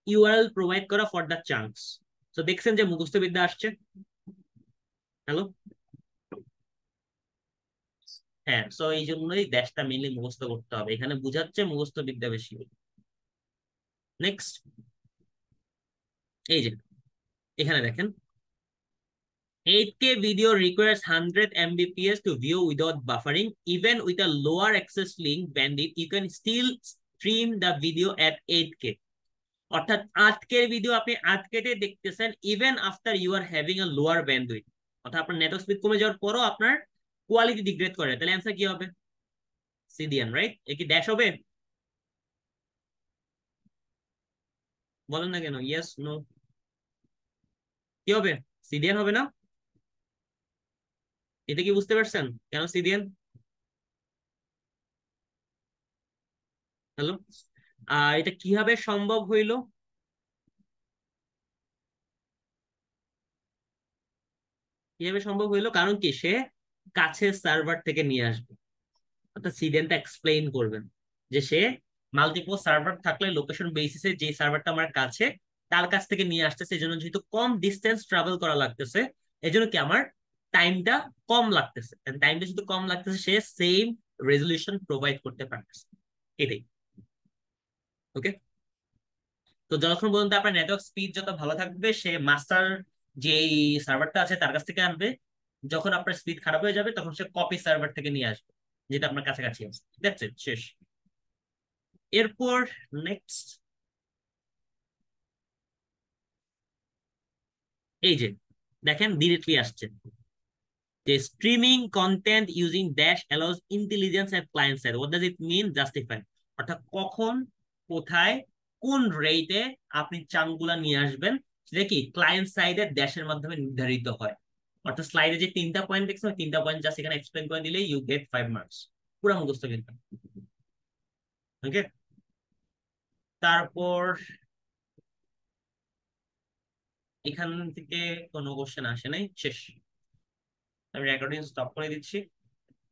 ইউআরএল প্রোভাইড করা ফর দ্য চাঙ্কস। তো দেখছেন যে মুখস্থ বিদ্যা আসছে। হ্যালো? হ্যাঁ, সো এই জন্যই ড্যাশটা মেনলি মুখস্থ করতে হবে, এখানে বুঝাচ্ছে মুখস্থ বিদ্যা বেশি। নেক্সট, এই যে এখানে দেখেন 8K video requires 100 Mbps to view without buffering. Even with a lower access link bandwidth, you can still stream the video at 8K. অর্থাৎ 8K ভিডিও আপনি 8K তে দেখতেছেন even after you are having a lower bandwidth. অর্থাৎ আপনার network speed কমে যাওয়ার পরও আপনার কোয়ালিটি ডিগ্রেড করে। তাহলে অ্যান্সার কি হবে? CDN, right? এ কি ড্যাশ হবে? বলেন না কেন, ইয়েস নো? কি হবে? সিডিএন হবে না? এটা কি বুঝতে পারছেন কেন সিডিএন? হ্যালো? আর এটা কিভাবে সম্ভব হইলো? কিভাবে সম্ভব হইলো? কারণ কি, সে কাছের সার্ভার থেকে নিয়ে আসবে। অর্থাৎ সিডিএনটা এক্সপ্লেইন করবেন যে সে মাল্টিপল সার্ভার থাকলে লোকেশন বেসিসে যে সার্ভারটা আমার কাছে, তার কাছ থেকে নিয়ে আসতেছে। এই জন্য যেহেতু কম ডিস্টেন্স ট্রাভেল করা লাগতেছে, এই জন্য কি আমার টাইমটা কম লাগতেছে। টাইমটা যেহেতু কম লাগতেছে, সে সেম রেজলিউশন প্রোভাইড করতে পারতেছে। এটাই। ওকে। তো যতক্ষণ পর্যন্ত আপনার নেটওয়ার্ক স্পিড যত ভালো থাকবে, সে মাস্টার যে সার্ভারটা আছে তার কাছ থেকে আনবে। যখন আপনার স্পিড খারাপ হয়ে যাবে, তখন সে কপি সার্ভার থেকে নিয়ে আসবে যেটা আপনার কাছাকাছি আছে। দ্যাটস ইট, শেষ। এরপর নেক্সট, এই যে দেখেন ডিরেক্টলি আসছে যে streaming content using dash allows intelligence at client side. What does it mean? Justify. অর্থাৎ কখন, কোথায়, কোন রেটে আপনি চাঙ্কগুলা নিয়ে আসবেন, সেটা কি ক্লায়েন্ট সাইডের ড্যাশের মাধ্যমে নির্ধারিত হয়। অর্থাৎ স্লাইডে যে 3টা পয়েন্ট দেখছেন, ওই 3টা পয়েন্ট জাস্ট এখানে এক্সপ্লেন করে দিলেই ইউ গেট 5 মার্কস। পুরো মুখস্থ কিন্তু। ওকে। তারপর এখান থেকে কোনো কোশ্চেন আসে নাই, শেষ। আমি রেকর্ডিং স্টপ করে দিচ্ছি।